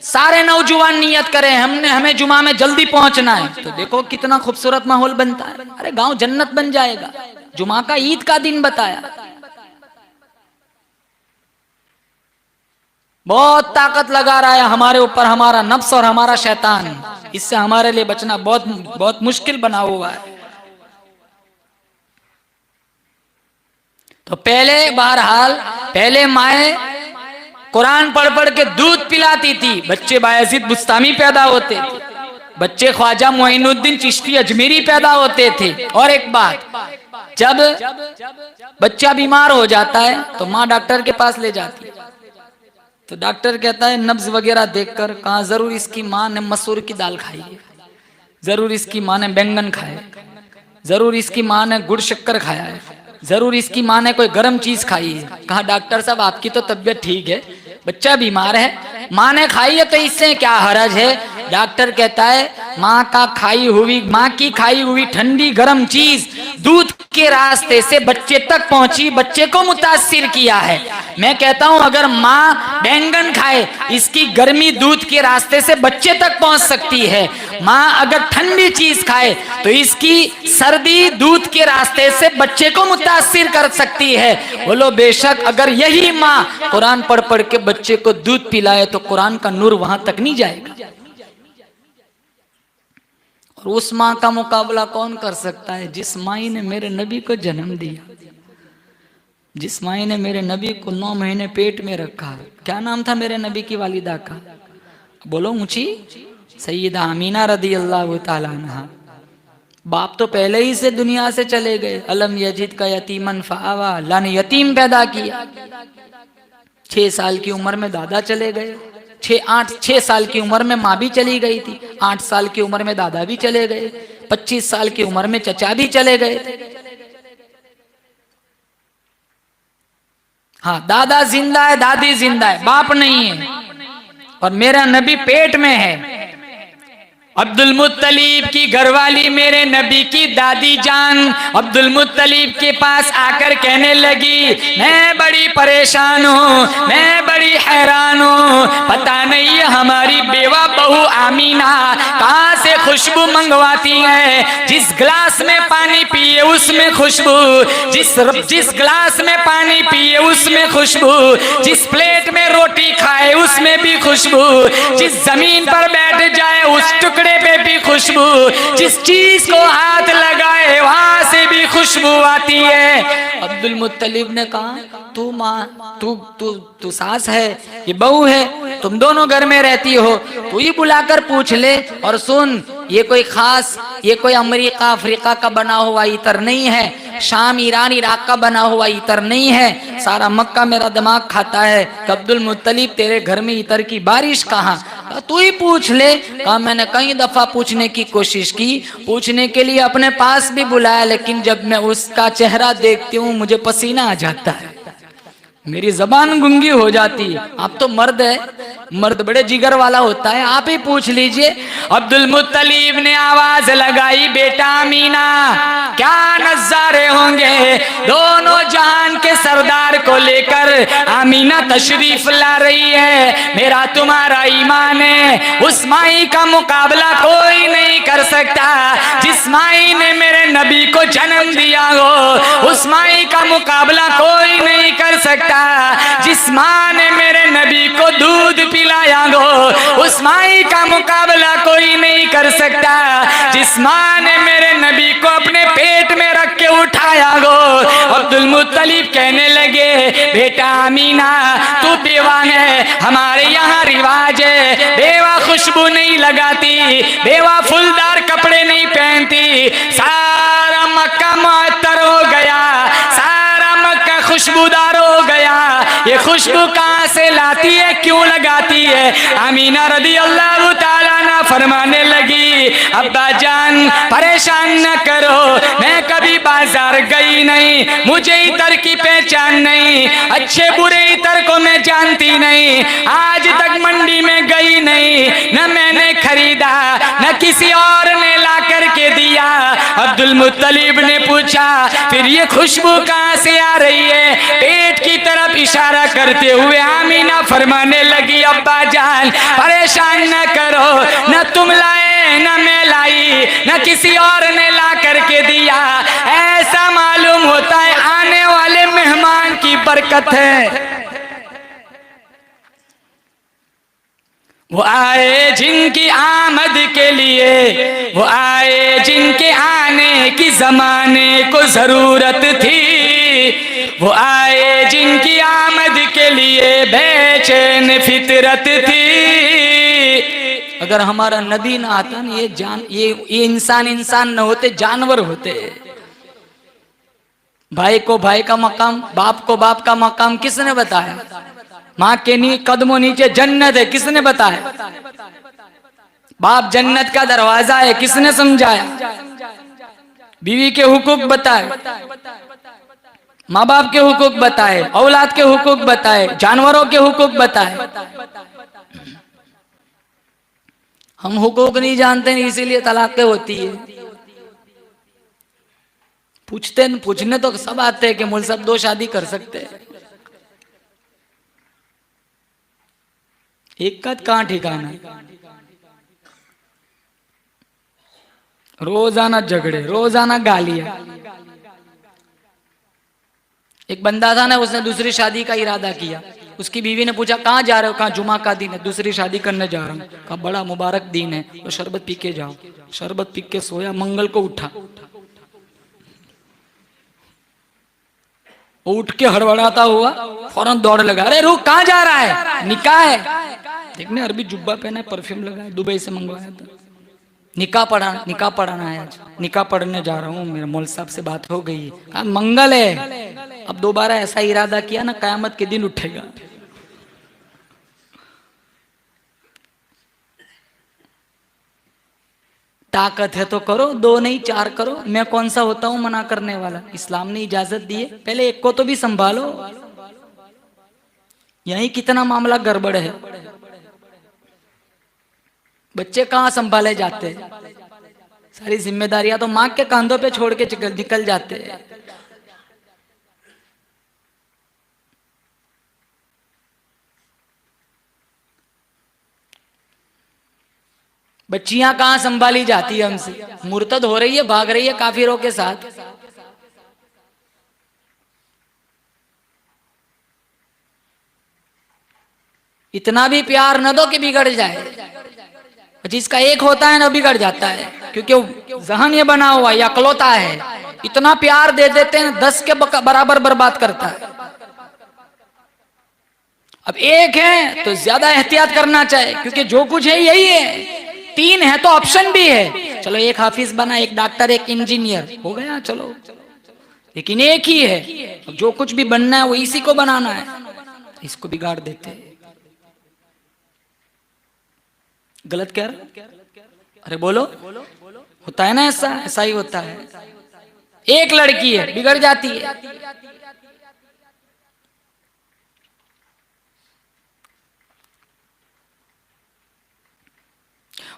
सारे नौजवान नियत करें हमें जुमा में जल्दी पहुंचना है, तो देखो कितना खूबसूरत माहौल बनता है। अरे गांव जन्नत बन जाएगा। जुमा का ईद का दिन बताया। बहुत ताकत लगा रहा है हमारे ऊपर हमारा नफ्स और हमारा शैतान। इससे हमारे लिए बचना बहुत बहुत मुश्किल बना हुआ है। तो पहले माए कुरान पढ़ पढ़ के दूध पिलाती थी, बच्चे बायजीद बुस्तामी पैदा होते थे, बच्चे ख्वाजा मोइनुद्दीन चिश्ती अजमेरी पैदा होते थे। और एक बात, जब बच्चा बीमार हो जाता है तो माँ डॉक्टर के पास ले जाती है, तो डॉक्टर कहता है नब्ज वगैरह देखकर, कहा जरूर इसकी माँ ने मसूर की दाल खाई है, जरूर इसकी माँ ने बैंगन खाए, जरूर इसकी माँ ने गुड़ शक्कर खाया है, जरूर इसकी माँ ने कोई गर्म चीज खाई है। कहा डॉक्टर साहब आपकी तो तबीयत ठीक है, बच्चा बीमार है, माँ ने खाई है तो इससे क्या हरज है? डॉक्टर कहता है माँ की खाई हुई ठंडी गर्म चीज दूध के रास्ते से बच्चे तक पहुंची, बच्चे को मुतासिर किया है। मैं कहता हूं अगर माँ बैंगन खाए, इसकी गर्मी दूध के रास्ते से बच्चे तक पहुंच सकती है। माँ अगर ठंडी चीज खाए तो इसकी सर्दी दूध के रास्ते से बच्चे को मुतासिर कर सकती है। बोलो बेशक अगर यही माँ कुरान पढ़ पढ़ के बच्चे को दूध पिलाए तो कुरान का नूर वहां तक नहीं जाएगा। और उस माँ का मुकाबला कौन कर सकता है जिस माई ने मेरे नबी को जन्म दिया, जिस माई ने मेरे नबी को 9 महीने पेट में रखा। क्या नाम था मेरे नबी की वालिदा का? बोलो ऊंची, सैयदा अमीना रदी अल्लाह ताला अन्हा, बाप तो पहले ही से दुनिया से चले गए। अलम यजिद का यतीमन फआवा, अल्लाह ने यतीम पैदा किया। 6 साल की उम्र में दादा चले गए, 6 साल की उम्र में माँ भी चली गई थी, 8 साल की उम्र में दादा भी चले गए, 25 साल की उम्र में चचा भी चले गए थे। हाँ, दादा जिंदा है, दादी जिंदा है, बाप नहीं है। और मेरा नबी पेट में है। अब्दुल मुत्तलिब की घरवाली मेरे नबी की दादी जान अब्दुल मुत्तलिब के पास आकर कहने लगी, मैं बड़ी परेशान हूँ, मैं बड़ी हैरान हूँ, पता नहीं हमारी बेवा बहू आमीना कहाँ से खुशबू मंगवाती है। जिस गिलास में पानी पिए उसमें खुशबू, जिस गिलास में पानी पिए उसमें खुशबू, जिस प्लेट में रोटी खाए उसमें भी खुशबू, जिस जमीन पर बैठ जाए उस टुकड़े पे भी खुशबू, जिस चीज को हाथ लगाए वहां से भी खुशबू आती है। अब्दुल मुत्तलिब ने कहा, तू माँ, तू सास है, ये बहू है, तुम दोनों घर में रहती हो, तू ही बुलाकर पूछ ले। और सुन, ये कोई खास, ये कोई अमेरिका अफ्रीका का बना हुआ इतर नहीं है, शाम ईरान इराक का बना हुआ इतर नहीं है, सारा मक्का मेरा दिमाग खाता है। अब्दुल मुत्तलिब तेरे घर में इतर की बारिश कहाँ, तू ही पूछ ले। कहा, मैंने कई दफा पूछने की कोशिश की, पूछने के लिए अपने पास भी बुलाया, लेकिन जब मैं उसका चेहरा देखती हूँ मुझे पसीना आ जाता है, मेरी जबान गुंगी हो जाती है। आप तो मर्द है, मर्द बड़े जिगर वाला होता है, आप ही पूछ लीजिए। अब्दुल मुत्तलिब ने आवाज लगाई, बेटा अमीना, क्या नजारे होंगे, दोनों जहान के सरदार को लेकर अमीना तशरीफ ला रही है। मेरा तुम्हारा ईमान है, उस माई का मुकाबला कोई नहीं कर सकता। जिस माई ने मेरे नबी को जन्म दिया हो, उस माई का मुकाबला कोई नहीं कर सकता। जिस माँ ने मेरे नबी को दूध पिलाया हो, उस माई का मुकाबला कोई नहीं कर सकता। जिस माँ ने मेरे नबी को अपने पेट में रख के उठाया हो। अब्दुल मुत्तलिब कहने लगे, बेटा अमीना, तू बेवा है, हमारे यहाँ रिवाज है, बेवा खुशबू नहीं लगाती, बेवा फूलदार कपड़े नहीं पहनती। सारा मक्का मुअत्तर हो गया, सारा मक्का खुशबूदार हो गया, ये खुशबू कहाँ से लाती है, क्यों लगाती है। अमीना रदी अल्लाह ताला ना फरमाने लगी, अब्बा जान परेशान न करो, मैं कभी बाजार गई नहीं, मुझे इतर की पहचान नहीं, अच्छे बुरे इतर को मैं जानती नहीं, आज तक मंडी में गई नहीं, न मैंने खरीदा, न किसी और ने ला करके दिया। अब्दुल मुत्तलिब ने पूछा, फिर ये खुशबू कहाँ से आ रही है। पेट की तरफ इशारा करते हुए आमीना फरमाने लगी, अब्बा जान परेशान न करो, न तुम लाए, न मैं लाई, न किसी और ने ला करके दिया, ऐसा मालूम होता है आने वाले मेहमान की बरकत है। वो आए जिनकी आमद के लिए, वो आए जिनके आने की जमाने को जरूरत थी, वो आए जिनकी आमद के लिए बेचैन फितरत थी। अगर हमारा नबी ना आता ना, ये इंसान न होते, जानवर होते। भाई को भाई का मकाम, बाप को बाप का मकाम किसने बताया। माँ के कदमों नीचे जन्नत है, किसने बताया। बाप जन्नत का दरवाजा है, किसने समझाया। बीवी के हुकूक बताए, माँ बाप के हुकूक बताए, औलाद के हुकूक बताए, जानवरों के हुकूक बताए। हम हुकूक नहीं जानते, इसीलिए तलाक़ें होती है। पूछने तो सब आते हैं कि मुझ सब 2 शादी कर सकते हैं, एक का कहाँ ठिकाना। रोजाना झगड़े, रोजाना गालियां। एक बंदा था ना, उसने दूसरी शादी का इरादा किया। उसकी बीवी ने पूछा, कहाँ जा रहे हो। कहा, जुमा का दिन है, दूसरी शादी करने जा रहा हूँ। कहा, बड़ा मुबारक दिन है, तो शरबत पी के जाओ। शरबत पी के सोया, मंगल को उठा, उठ के हड़बड़ाता हुआ फौरन दौड़ लगा, अरे रुक, कहाँ जा रहा है, निकाह है। देखने अरबी जुब्बा पहना है, परफ्यूम लगाया, दुबई से मंगवाया था। निकाह पढ़ाना है आज, निकाह पढ़ने जा रहा हूँ, मेरे मौल साहब से बात हो गई है, कहा मंगल है, अब दोबारा ऐसा इरादा किया ना कयामत के दिन उठेगा। ताकत है तो करो, 2 नहीं 4 करो, मैं कौन सा होता हूं मना करने वाला। इस्लाम ने इजाजत दी है, पहले एक को तो भी संभालो। यही कितना मामला गड़बड़ है, बच्चे कहाँ संभाले जाते हैं, सारी जिम्मेदारियां तो माँ के कांधों पे छोड़ के निकल जाते हैं। बच्चियां कहाँ संभाली जाती है हमसे, मुर्तद हो रही है, भाग रही है काफिरों के साथ। इतना भी प्यार न दो कि बिगड़ जाए। जिसका एक होता है ना बिगड़ जाता है, क्योंकि जहन ये बना हुआ या अकलौता है, इतना प्यार दे देते हैं 10 के बराबर बर्बाद करता है। अब एक है तो ज्यादा एहतियात करना चाहिए, क्योंकि जो कुछ है यही है। 3 है तो ऑप्शन भी है, चलो एक हाफिज बना, एक डॉक्टर, एक इंजीनियर, हो गया चलो। लेकिन एक ही है, अब जो कुछ भी बनना है वो इसी को बनाना है, इसको बिगाड़ देते हैं। गलत कह रहा? अरे बोलो, होता है ना ऐसा, ऐसा ही होता है। एक लड़की है बिगड़ जाती है।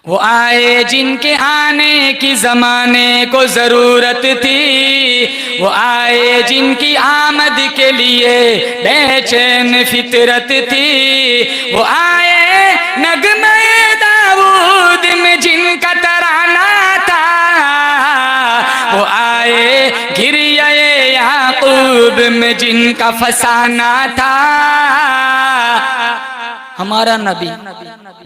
वो आए जिनके आने की जमाने को जरूरत थी, वो आए जिनकी आमद के लिए बेचैन फितरत थी, वो आए नगमे दाऊद में जिनका तराना था, वो आए गिरिये याकूब में जिनका फसाना था। हमारा नबी,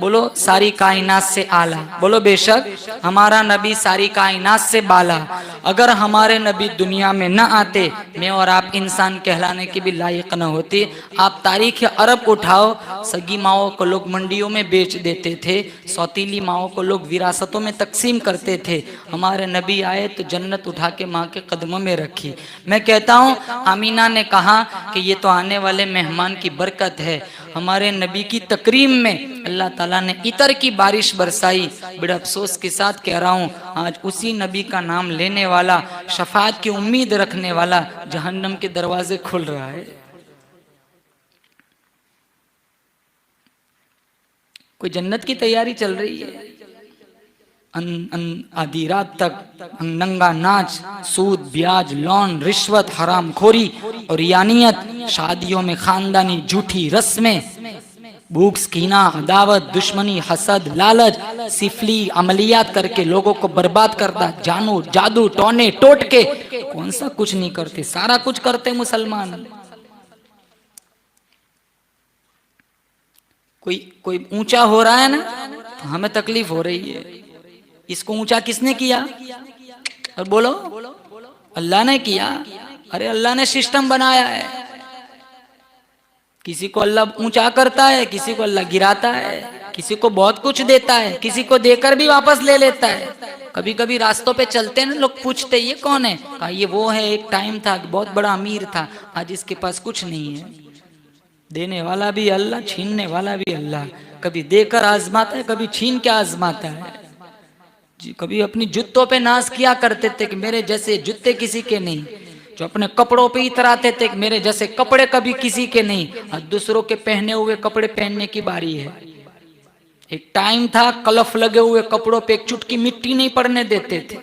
बोलो सारी कायनात से आला, बोलो बेशक हमारा नबी सारी कायनात से बाला। अगर हमारे नबी दुनिया में न आते, मैं और आप इंसान कहलाने की भी लायक न होती। आप तारीख अरब उठाओ, सगी माओं को लोग मंडियों में बेच देते थे, सौतीली माओं को लोग विरासतों में तकसीम करते थे। हमारे नबी आए तो जन्नत उठा के माँ के कदमों में रखी। मैं कहता हूँ आमीना ने कहा कि ये तो आने वाले मेहमान की बरकत है। हमारे नबी की तकरीम में अल्लाह ताला ने इतर की बारिश बरसाई। बड़े अफसोस के साथ कह रहा हूँ, आज उसी नबी का नाम लेने वाला, शफाअत की उम्मीद रखने वाला, जहन्नम के दरवाजे खुल रहा है। कोई जन्नत की तैयारी चल रही है, आधी रात तक नंगा नाच, सूद, ब्याज, लोन, रिश्वत, हराम खोरी और यानियत, शादियों में खानदानी झूठी रस्में, भूख, कीना, अदावत, दुश्मनी, हसद, लालच, सिफली अमलियात करके लोगों को बर्बाद करता, जानू, जादू, टोने, टोटके, कौन सा कुछ नहीं करते, सारा कुछ करते मुसलमान। कोई ऊंचा हो रहा है ना तो हमें तकलीफ हो रही है। इसको ऊंचा किसने किया? और बोलो, अल्लाह ने किया। अरे अल्लाह ने सिस्टम बनाया है, किसी को अल्लाह ऊंचा करता है, किसी को अल्लाह गिराता है, किसी को बहुत कुछ देता है, किसी को देकर भी वापस ले लेता है। कभी कभी रास्तों पे चलते हैं ना, लोग पूछते ये कौन है? कहा ये वो है, एक टाइम था बहुत बड़ा अमीर था, आज इसके पास कुछ नहीं है। देने वाला भी अल्लाह, छीनने वाला भी अल्लाह। कभी देकर आजमाता है, कभी छीन के आजमाता है। जी, कभी अपनी जूतों पे नाज किया करते थे कि मेरे जैसे जूते किसी के नहीं, जो अपने कपड़ों पे इतराते थे कि मेरे जैसे कपड़े कभी किसी के नहीं। और दूसरों के पहने हुए कपड़े पहनने की बारी है। एक टाइम था कलफ लगे हुए कपड़ों पे एक चुटकी मिट्टी नहीं पड़ने देते थे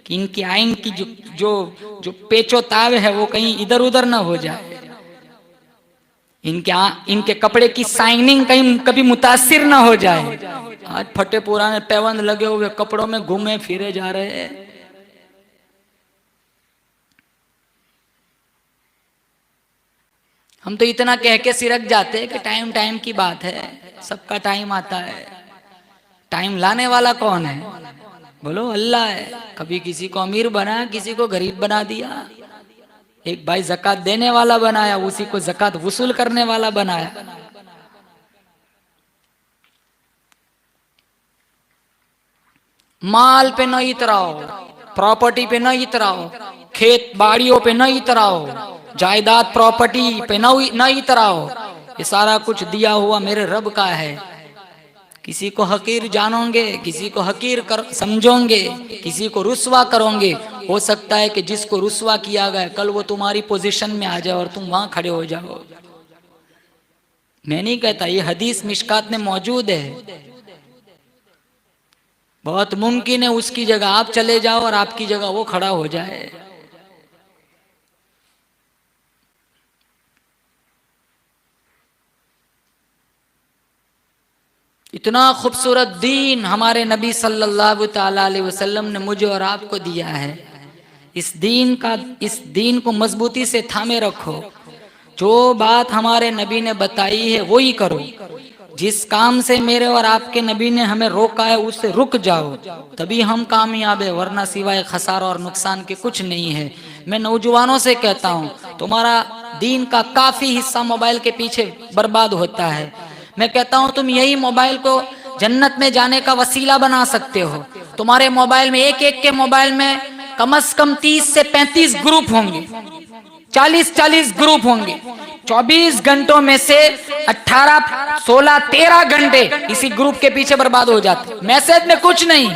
कि इनकी आइन की जो पेचो ताव है वो कहीं इधर उधर ना हो जाए, इनके कपड़े की साइनिंग कहीं कभी मुतासिर ना हो जाए। आज फटे पुराने पैबंद लगे हुए कपड़ों में घूमे फिरे जा रहे हैं। हम तो इतना कह के सिरक जाते हैं कि टाइम टाइम की बात है, सबका टाइम आता है। टाइम लाने वाला कौन है? बोलो अल्लाह है। कभी किसी को अमीर बनाया, किसी को गरीब बना दिया। एक भाई ज़कात देने वाला बनाया, उसी को ज़कात वसूल करने वाला बनाया। माल पे न इतराओ, प्रॉपर्टी पे न इतराओ, खेत बाड़ियों पे न इतराओ, जायदाद प्रॉपर्टी पे न इतराओ। ये सारा कुछ दिया हुआ मेरे रब का है। किसी को हकीर जानोगे, किसी को हकीर कर समझोगे, किसी को रुस्वा करोगे। हो सकता है कि जिसको रुस्वा किया गया कल वो तुम्हारी पोजीशन में आ जाए और तुम वहां खड़े हो जाओ। मैं नहीं कहता, ये हदीस मिशकात में मौजूद है। बहुत मुमकिन है उसकी जगह आप चले जाओ और आपकी जगह वो खड़ा हो जाए। इतना खूबसूरत दीन हमारे नबी सल्लल्लाहु ताला अलैहि वसल्लम ने मुझे और आपको दिया है। इस दीन को मजबूती से थामे रखो। जो बात हमारे नबी ने बताई है वो ही करो। जिस काम से मेरे और आपके नबी ने हमें रोका है उससे रुक जाओ, तभी हम कामयाब है, वरना सिवाय खसारा और नुकसान के कुछ नहीं है। मैं नौजवानों से कहता हूँ, तुम्हारा दीन का काफी हिस्सा मोबाइल के पीछे बर्बाद होता है। मैं कहता हूँ तुम यही मोबाइल को जन्नत में जाने का वसीला बना सकते हो। तुम्हारे मोबाइल में एक के मोबाइल में कम से कम 30 से 35 ग्रुप होंगे, 40 ग्रुप होंगे। 24 घंटों में से 18, 16, 13 घंटे इसी ग्रुप के पीछे बर्बाद हो जाते। मैसेज में कुछ नहीं,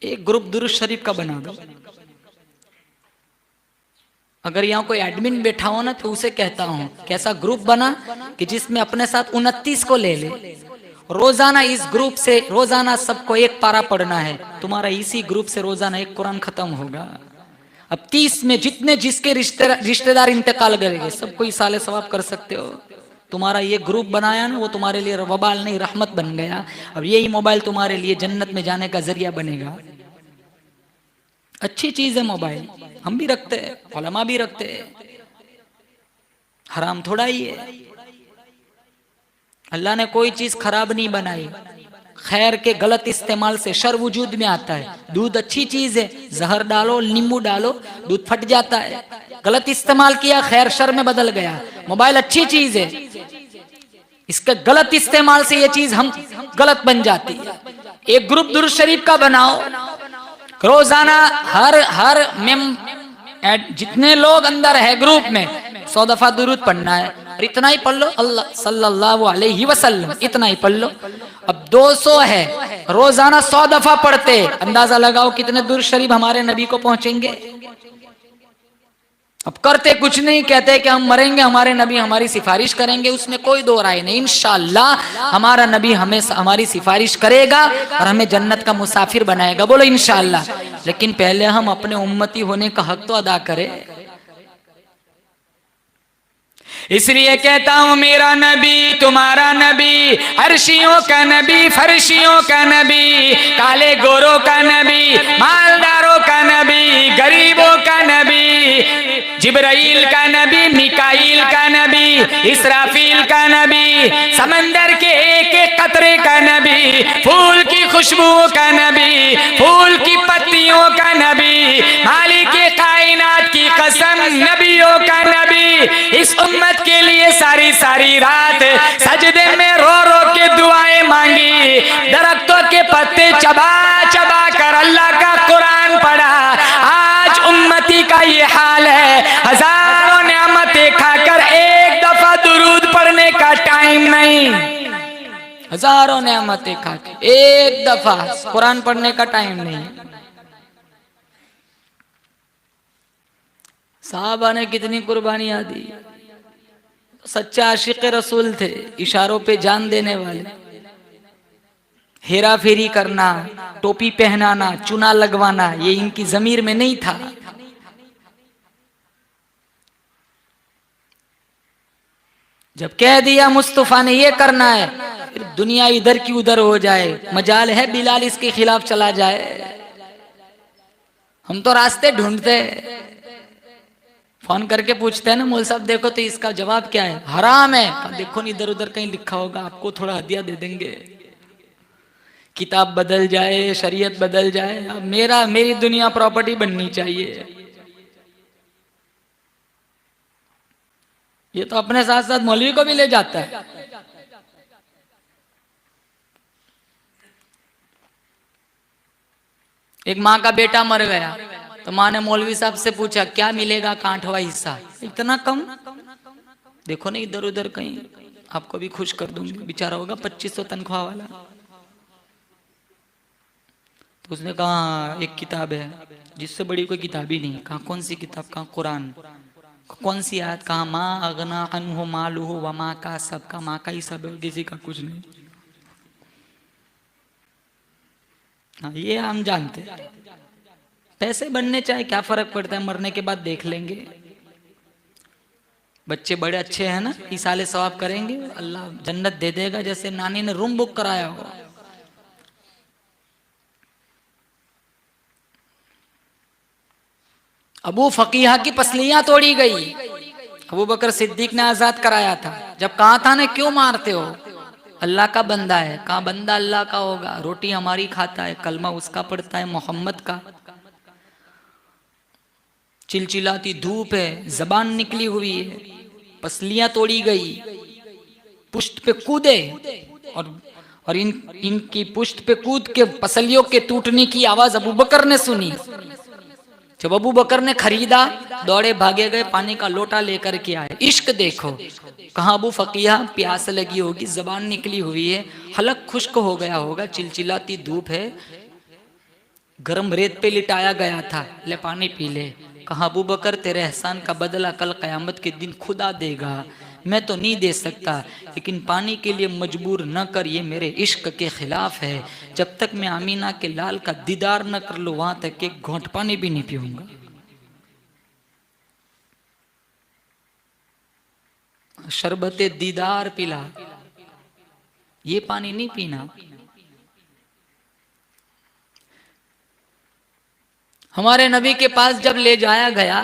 एक ग्रुप दुरूद शरीफ का बना दो। अगर यहाँ कोई एडमिन बैठा हो ना तो उसे कहता हूँ कैसा ग्रुप बना कि जिसमें अपने साथ 29 को ले ले। रोजाना इस ग्रुप से रोजाना सबको एक पारा पढ़ना है। तुम्हारा इसी ग्रुप से रोजाना एक कुरान खत्म होगा। अब 30 में जितने जिसके रिश्तेदार इंतकाल करेंगे सबको इसाले सवाब कर सकते हो। तुम्हारा ये ग्रुप बनाया ना वो तुम्हारे लिए वबाल नहीं रहमत बन गया। अब यही मोबाइल तुम्हारे लिए जन्नत में जाने का जरिया बनेगा। अच्छी चीज है मोबाइल, हम भी रखते हैं, उलमा भी रखते हैं, हराम थोड़ा ही है। अल्लाह ने कोई चीज खराब नहीं बनाई। खैर के गलत इस्तेमाल से शर वजूद में आता है। दूध अच्छी चीज है, जहर डालो, नींबू डालो, दूध फट जाता है। गलत इस्तेमाल किया, खैर शर में बदल गया। मोबाइल अच्छी चीज है, इसके गलत इस्तेमाल से ये चीज हम गलत बन जाती है। एक ग्रुप दुरूद शरीफ का बनाओ। रोजाना हर जितने लोग अंदर है ग्रुप में 100 दफा दुरूद पढ़ना है। और इतना ही पढ़ लो, अल्लाह सल्लल्लाहु अलैहि वसल्लम, इतना ही पढ़ लो। अब 200 है, रोजाना 100 दफा पढ़ते, अंदाजा लगाओ कितने दुरूद शरीफ हमारे नबी को पहुंचेंगे। अब करते कुछ नहीं, कहते कि हम मरेंगे हमारे नबी हमारी सिफारिश करेंगे, उसमें कोई दो राय नहीं। इंशाअल्लाह हमारा नबी हमें हमारी सिफारिश करेगा और हमें जन्नत का मुसाफिर बनाएगा। बोलो इंशाअल्लाह। लेकिन पहले हम अपने उम्मती होने का हक तो अदा करें। इसलिए कहता हूं मेरा नबी तुम्हारा नबी, अर्शियों का नबी, फर्शियों का नबी, काले गोरों का नबी, मालदारों का नबी, गरीबों का नबी, जिब्राइल का नबी, मिकाइल का नबी, इसराफील का नबी, समंदर के एक एक कतरे का नबी, फूल की खुशबुओं का नबी, फूल की पत्तियों का नबी, मालिक कायनात की कसम नबियों का नबी। इस उम्मत के लिए सारी सारी रात सजदे में रो रो के दुआएं मांगी, दरख्तों के पत्ते चबा चबा कर अल्लाह का कुरान पढ़ा। आज उम्मती का ये हाल है, हजारों नेमतें खाकर एक दफा दुरूद पढ़ने का टाइम नहीं। हजारों नेमतें खाकर एक दफा कुरान पढ़ने का टाइम नहीं। साहबा ने कितनी कुर्बानियां दी। सच्चा आशिक रसूल थे, इशारों पे जान देने वाले। हेरा फेरी करना, टोपी पहनाना, चुना लगवाना, ये इनकी जमीर में नहीं था। जब कह दिया मुस्तफा ने ये करना है, फिर दुनिया इधर की उधर हो जाए, मजाल है बिलाल इसके खिलाफ चला जाए। हम तो रास्ते ढूंढते, फोन करके पूछते हैं ना, मौल साहब देखो तो इसका जवाब क्या है, हराम है। देखो नहीं इधर उधर कहीं लिखा होगा, आपको थोड़ा हदिया दे देंगे। किताब बदल जाए, शरीयत बदल जाए, अब मेरी दुनिया प्रॉपर्टी बननी चाहिए। ये तो अपने साथ साथ मौलवी को भी ले जाता है। एक माँ का बेटा मर गया तो माँ ने मौलवी साहब से पूछा क्या मिलेगा का 8वां हिस्सा, इतना कम, देखो ना इधर उधर कहीं आपको भी खुश कर दूंगी, बेचारा होगा 2500 तनख्वाह वाला। तो उसने कहा एक किताब है जिससे बड़ी कोई किताब ही नहीं। कहा कौन सी किताब? कहा कुरान। कौन सी आयत? कहा माँ अगना अन्हु मालुहु व माँ का, सबका माँ का ही सब है, किसी का कुछ नहीं। हाँ ये हम जानते हैं, पैसे बनने चाहे क्या फर्क पड़ता है, मरने के बाद देख लेंगे। बच्चे बड़े अच्छे हैं ना, इसाले सवाब करेंगे, अल्लाह जन्नत दे देगा, जैसे नानी ने रूम बुक कराया हो। अबू फकीहा की पसलियां तोड़ी गई, अबू बकर सिद्दीक ने आजाद कराया था। जब कहा था ना क्यों मारते हो, अल्लाह का बंदा है। कहा बंदा अल्लाह का होगा, रोटी हमारी खाता है, कलमा उसका पढ़ता है, मोहम्मद का। चिलचिलाती धूप है, जबान निकली हुई है, पसलियां तोड़ी गई, पुष्ट पे कूदे और इनकी पुष्ट पे कूद के पसलियों के टूटने की आवाज अबू बकर ने सुनी। जब अबू बकर ने खरीदा, दौड़े भागे गए, पानी का लोटा लेकर के आए। इश्क देखो, कहाँ अबू फकीहा प्यास लगी होगी, जबान निकली हुई है, हलक खुश्क हो गया होगा, चिलचिलाती धूप है, गरम रेत पे लिटाया गया था, ले पानी पी ले। कहा अबू बकर तेरे एहसान का बदला कल कयामत के दिन खुदा देगा, मैं तो नहीं दे सकता, लेकिन पानी के लिए मजबूर न कर, ये मेरे इश्क के खिलाफ है। जब तक मैं आमीना के लाल का दीदार न कर लूं वहां तक एक घोंट पानी भी नहीं पीऊंगा। शरबते दीदार पिला, ये पानी नहीं पीना। हमारे नबी के पास जब ले जाया गया,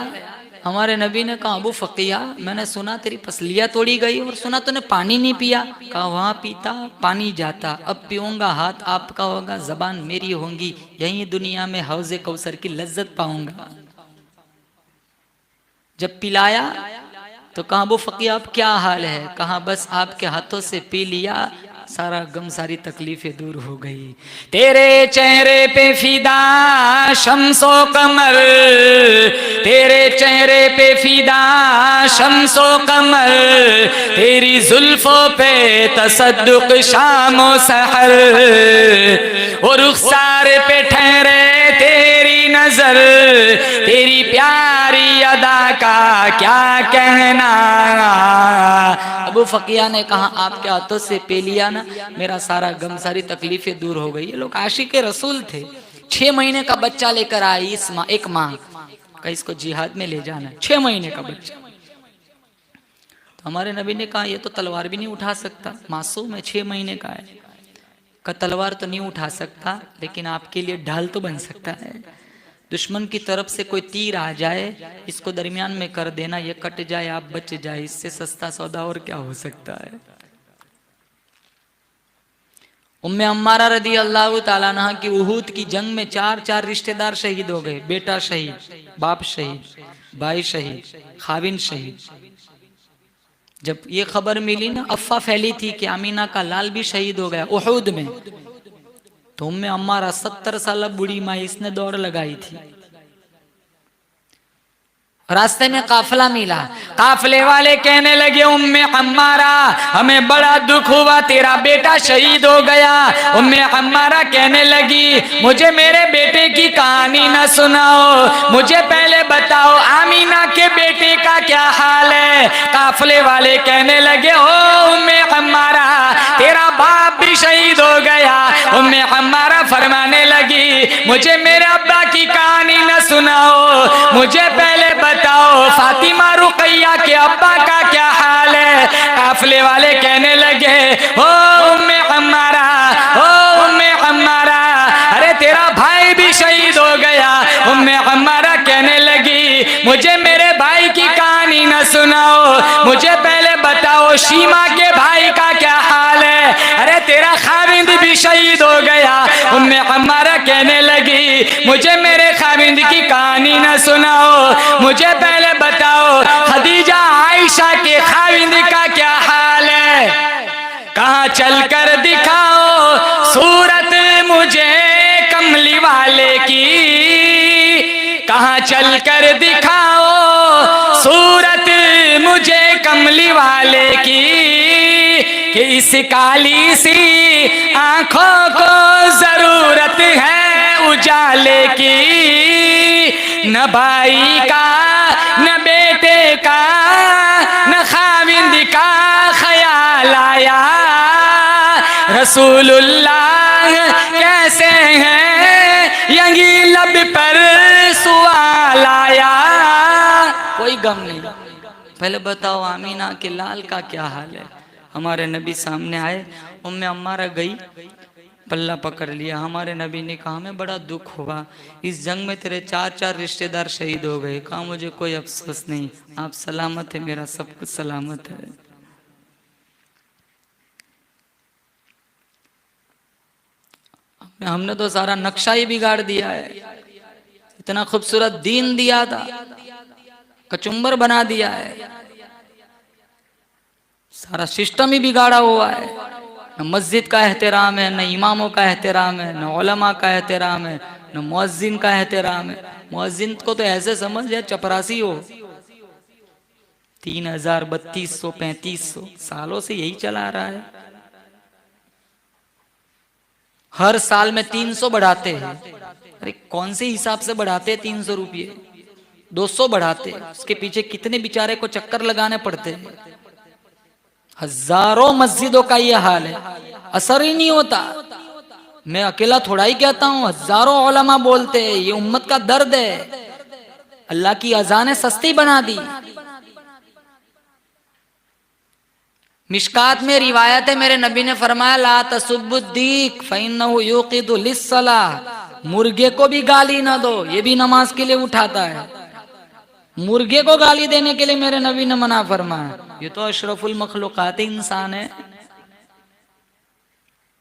हमारे नबी ने कहा अबू फकीहा मैंने सुना तेरी पसलियां तोड़ी गई और सुना तूने पानी नहीं पिया। कहा वहां पीता पानी जाता, अब पीऊंगा हाथ आपका होगा, जबान मेरी होंगी, यही दुनिया में हौज़े कौसर की लज्जत पाऊंगा। जब पिलाया तो कहा अबू फकीहा अब क्या हाल है? कहा बस आपके हाथों से पी लिया, सारा गम सारी तकलीफें दूर हो गई। तेरे चेहरे पे फिदा शम्सो कमर, तेरे चेहरे पे फिदा शम्सो कमर, तेरी जुल्फों पे तसद्दुक शामो सहर, और रुखसार पे ठहरे तेरी नजर, तेरी प्यारी अदा का क्या कहना। अबू फकीहा ने कहा आपके हाथों से पी लिया ना, मेरा सारा गम सारी तकलीफें दूर हो गई। ये लोग आशिक रसूल थे। 6 महीने का बच्चा लेकर आई इस माँ, एक माँ का इसको जिहाद में ले जाना, 6 महीने का बच्चा। तो हमारे नबी ने कहा ये तो तलवार भी नहीं उठा सकता, मासूम है, 6 महीने का है। का तलवार तो नहीं उठा सकता, लेकिन आपके लिए ढाल तो बन सकता है। दुश्मन की तरफ से कोई तीर आ जाए, इसको दरमियान में कर देना, ये कट जाए आप बच जाए, इससे सस्ता सौदा और क्या हो सकता है। उम्मे अम्मारा रदी अल्लाह ताला अन्हा की उहूद की जंग में 4 रिश्तेदार शहीद हो गए। बेटा शहीद, बाप शहीद, भाई शहीद, खाविन शहीद। जब ये खबर मिली ना, अफवाह फैली थी कि आमीना का लाल भी शहीद हो गया उहूद में, तो उम्मे अम्मारा 70 साल बूढ़ी माँ, इसने दौड़ लगाई थी। रास्ते में काफिला मिला, काफिले वाले कहने लगे उम्मे अम्मारा हमें बड़ा दुख हुआ, तेरा बेटा शहीद हो गया। उम्मे अम्मारा कहने लगी मुझे मेरे बेटे की कहानी न सुनाओ, मुझे पहले बताओ आमीना के बेटे का क्या हाल है। काफिले वाले कहने लगे ओ उम्मे अम्मारा तेरा बाप भी शहीद हो गया। उम्मे अम्मारा फरमाने लगी मुझे मेरे अब्बा की कहानी न सुनाओ, मुझे पहले बताओ फातिमा रुकैया के अब्बा का क्या हाल है। काफिले वाले कहने लगे ओ उम्मे अम्मारा, ओ उम्मे अम्मारा अरे तेरा भाई भी शहीद हो गया। उम्मे अम्मारा कहने लगी मुझे मेरे भाई की कहानी न सुनाओ, मुझे पहले बताओ शीमा के भाई का क्या हाल है। अरे तेरा खाविंद भी शहीद हो गया। उम्मे अम्मारा कहने लगी मुझे मेरे खाविंद की कहानी न सुनाओ, मुझे पहले बताओ खदीजा आयशा के खाविंद का क्या हाल है। कहाँ चल कर दिखाओ सूरत मुझे कमली वाले वाले की, कहाँ चल कर दिखाओ सूरत मुझे कमली वाले की, कि इस काली सी आंखों को जरूरत है उजाले की, न भाई का न बेटे का न खाविंद का ख्याल आया, रसूलुल्लाह कैसे हैं यही लब पर सवाल आया। कोई गम नहीं, पहले बताओ आमीना के लाल का क्या हाल है। हमारे नबी सामने आए, उम्मे अम्मारा गई, पल्ला पकड़ लिया। हमारे नबी ने कहा हमें बड़ा दुख हुआ, इस जंग में तेरे 4 रिश्तेदार शहीद हो गए। कहा मुझे कोई अफसोस नहीं, आप सलामत है, मेरा सब कुछ सलामत है। हमने तो सारा नक्शा ही बिगाड़ दिया है, इतना खूबसूरत दीन दिया था, कचुम्बर बना दिया है, सारा सिस्टम ही बिगाड़ा हुआ है। न मस्जिद का एहतराम है, न इमामों का एहतराम है, न उलमा का एहतराम है, न मुअज्जिन का एहतराम है। मुअज्जिन को तो ऐसे समझ है चपरासी हो। 3000, 3200, 3500 सालों से यही चला रहा है। हर साल में 300 बढ़ाते हैं। अरे कौन से हिसाब से बढ़ाते हैं 300 रुपये? 200 बढ़ाते, उसके पीछे कितने बेचारे को चक्कर लगाने पड़ते हैं। हजारों मस्जिदों का ये हाल है, असर ही नहीं होता। मैं अकेला थोड़ा ही कहता हूँ, हजारों उलमा बोलते हैं, ये उम्मत का दर्द है। अल्लाह की अजानें सस्ती बना दी। मिशकात में रिवायत है, मेरे नबी ने फरमाया ला तसुब्बुद्दीक फइन्नहु युक़िदु लिस्सलाह। मुर्गे को भी गाली ना दो, ये भी नमाज के लिए उठाता है। मुर्गे को गाली देने के लिए मेरे नबी ने मना फरमाया। ये तो अशरफुल मखलूकात इंसान है।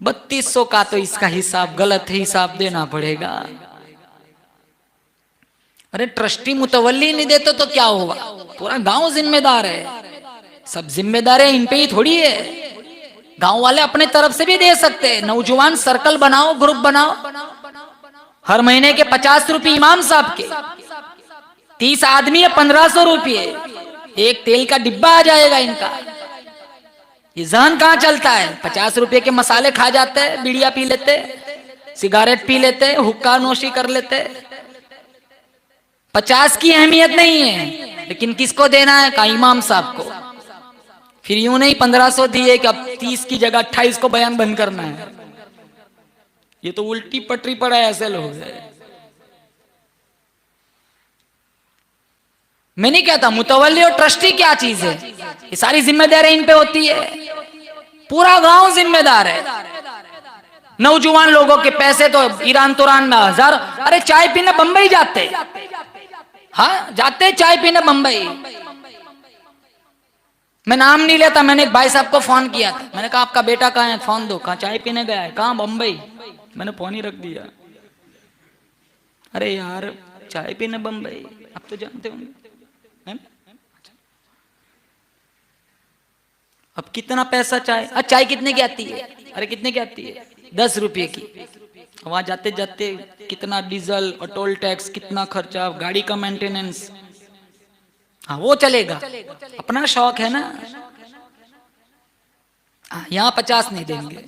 3200 का तो इसका हिसाब गलत है, हिसाब देना पड़ेगा। अरे ट्रस्टी मुतवल्ली नहीं देते तो क्या हुआ, पूरा गांव जिम्मेदार है। सब जिम्मेदार है, इन पे ही थोड़ी है। गांव वाले अपने तरफ से भी दे सकते हैं। नौजवान सर्कल बनाओ, ग्रुप बनाओ, हर महीने के 50 रुपये इमाम साहब के, 30 आदमी है 1500 रुपये, एक तेल का डिब्बा आ जाएगा इनका। ये जहन कहाँ चलता है? 50 रुपये के मसाले खा जाते हैं, बीड़िया पी लेते, सिगारेट पी लेते, हुक्का नोशी कर लेते। 50 की अहमियत नहीं है, लेकिन किसको देना है? का इमाम साहब को। फिर यूं नहीं 1500 दिए कि अब 30 की जगह 28 को बयान बंद करना है। ये तो उल्टी पटरी पर है, ऐसे लोग हैं। मैं नहीं कहता मुतवल्ली और ट्रस्टी क्या चीज है, ये सारी जिम्मेदारी इन पे होती है। पूरा गांव जिम्मेदार है। नौजवान लोगों के पैसे तो ईरान तुरान में 1000। अरे चाय पीने बंबई जाते, हाँ जाते चाय पीने बंबई। मैं नाम नहीं लेता, मैंने एक भाई साहब को फोन किया था। मैंने कहा आपका बेटा कहाँ है, फोन दो। कहाँ? चाय पीने गया है। कहाँ? बंबई। मैंने फोन ही रख दिया। अरे यार चाय पीने बंबई, आप तो जानते होंगे। अब कितना पैसा चाय? चाय कितने की आती है? अरे कितने की आती है? 10 रुपये की। वहां जाते जाते कितना डीजल और टोल टैक्स, कितना खर्चा, गाड़ी का मेंटेनेंस। हाँ वो चलेगा, अपना शौक है ना। यहाँ 50 नहीं देंगे,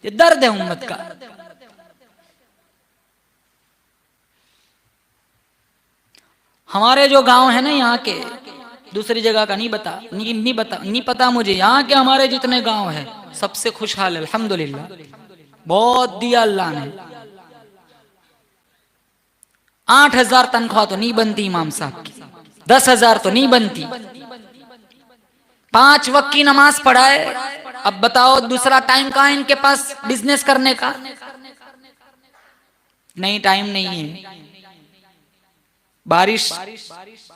ये दर्द है उम्मत का। हमारे जो गांव है ना यहाँ के, दूसरी जगह का नहीं पता मुझे। यहाँ के हमारे जितने गांव है सबसे खुशहाल है अल्हम्दुलिल्लाह। बहुत दिया अल्लाह ने। 8000 तनख्वाह तो नहीं बनती इमाम साहब की, 10,000 तो नहीं बनती। 5 वक्त की नमाज पढ़ाए। अब बताओ दूसरा टाइम कहाँ है इनके पास बिजनेस करने का? नहीं, टाइम नहीं है। बारिश,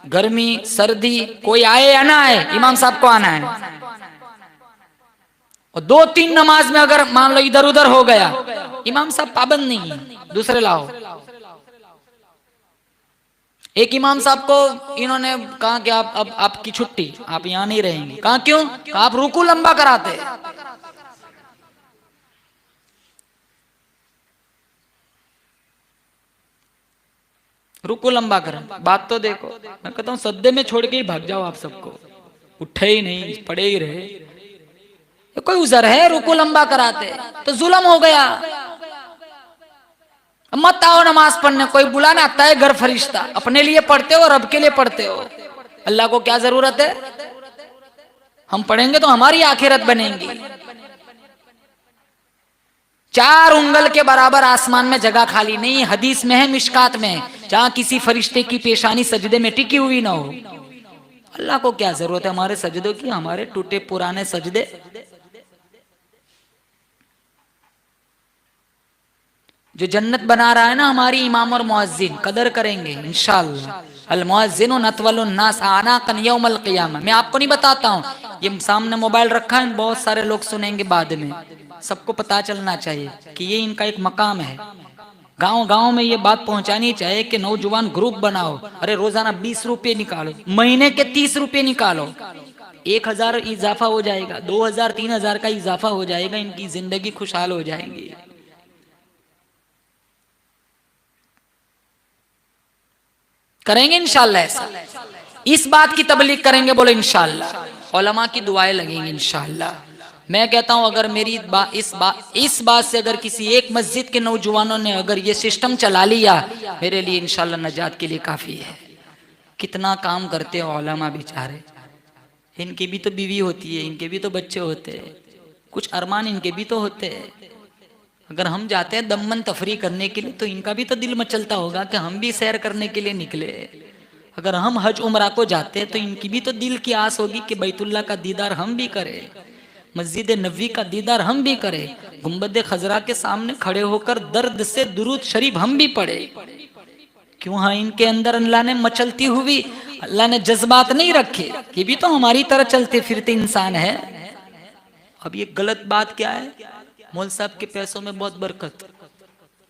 गर्मी, सर्दी, कोई आए या ना आए, इमाम साहब को आना है। और 2-3 नमाज में अगर मान लो इधर उधर हो गया, इमाम साहब पाबंद नहीं है, दूसरे लाओ। एक इमाम साहब को इन्होंने कहा कि आप अब आपकी छुट्टी, आप यहां नहीं रहेंगे। कहा क्यों? कहा आप रुकू लंबा कराते। रुको लंबा करें, बात तो देखो। मैं कहता हूँ सद्दे में छोड़ के ही भाग जाओ आप सबको, उठे ही नहीं, पड़े ही रहे। ये कोई उजर है रुको लंबा कराते? तो जुल्म हो गया। मत आओ नमाज पढ़ने, कोई बुलाना आता है घर फरिश्ता, अपने लिए पढ़ते हो और रब के लिए पढ़ते हो। अल्लाह को क्या जरूरत है? हम पढ़ेंगे तो हमारी आखिरत बनेगी। 4 उंगल के बराबर आसमान में जगह खाली नहीं। हदीस में है, मिशकात में है, जहां किसी फरिश्ते की पेशानी सजदे में टिकी हुई ना हो। अल्लाह को क्या जरूरत है हमारे सजदों की, हमारे टूटे पुराने सजदे। जो जन्नत बना रहा है ना हमारी इमाम और मुअज्जिन, कदर करेंगे इंशाअल्लाह। अल मुअज्जिनु नतवलुन नास आनाकन यौमल क़ियामा। मैं आपको नहीं बताता हूँ, ये सामने मोबाइल रखा है, बहुत सारे लोग सुनेंगे बाद में। सबको पता चलना चाहिए कि ये इनका एक मकाम है। गांव गांव में ये बात पहुंचानी चाहिए कि नौजवान ग्रुप बनाओ। अरे रोजाना 20 रुपये निकालो, महीने के 30 रुपये निकालो, 1000 इजाफा हो जाएगा, 2000 3000 का इजाफा हो जाएगा, इनकी जिंदगी खुशहाल हो जाएगी। करेंगे इंशाअल्लाह ऐसा। इस बात की तबलीग करेंगे, बोले इंशाअल्लाह। उलमा की दुआएं लगेंगी इंशाअल्लाह। मैं कहता हूं अगर मेरी इस बात से अगर किसी एक मस्जिद के नौजवानों ने अगर ये सिस्टम चला लिया, मेरे लिए इंशाअल्लाह नजात के लिए काफी है। कितना काम करते हैं उलमा बेचारे, इनकी भी तो बीवी होती है, इनके भी तो बच्चे होते हैं, कुछ अरमान इनके भी तो होते हैं। अगर हम जाते हैं दमन तफरी करने के लिए तो इनका भी तो दिल मचलता होगा कि हम भी सैर करने के लिए निकले। अगर हम हज उम्रा को जाते हैं तो इनकी भी तो दिल की आस होगी कि बैतुल्लाह का दीदार हम भी करें, मस्जिद नबी का दीदार हम भी करें, गुंबद खजरा के सामने खड़े होकर दर्द से दुरूद शरीफ हम भी पढ़े। क्यों? हाँ, इनके अंदर अल्लाह ने मचलती हुई, अल्लाह ने जज्बात नहीं रखे, ये भी तो हमारी तरह चलते फिरते इंसान है। अब ये गलत बात क्या है? मौल साहब के पैसों में बहुत बरकत,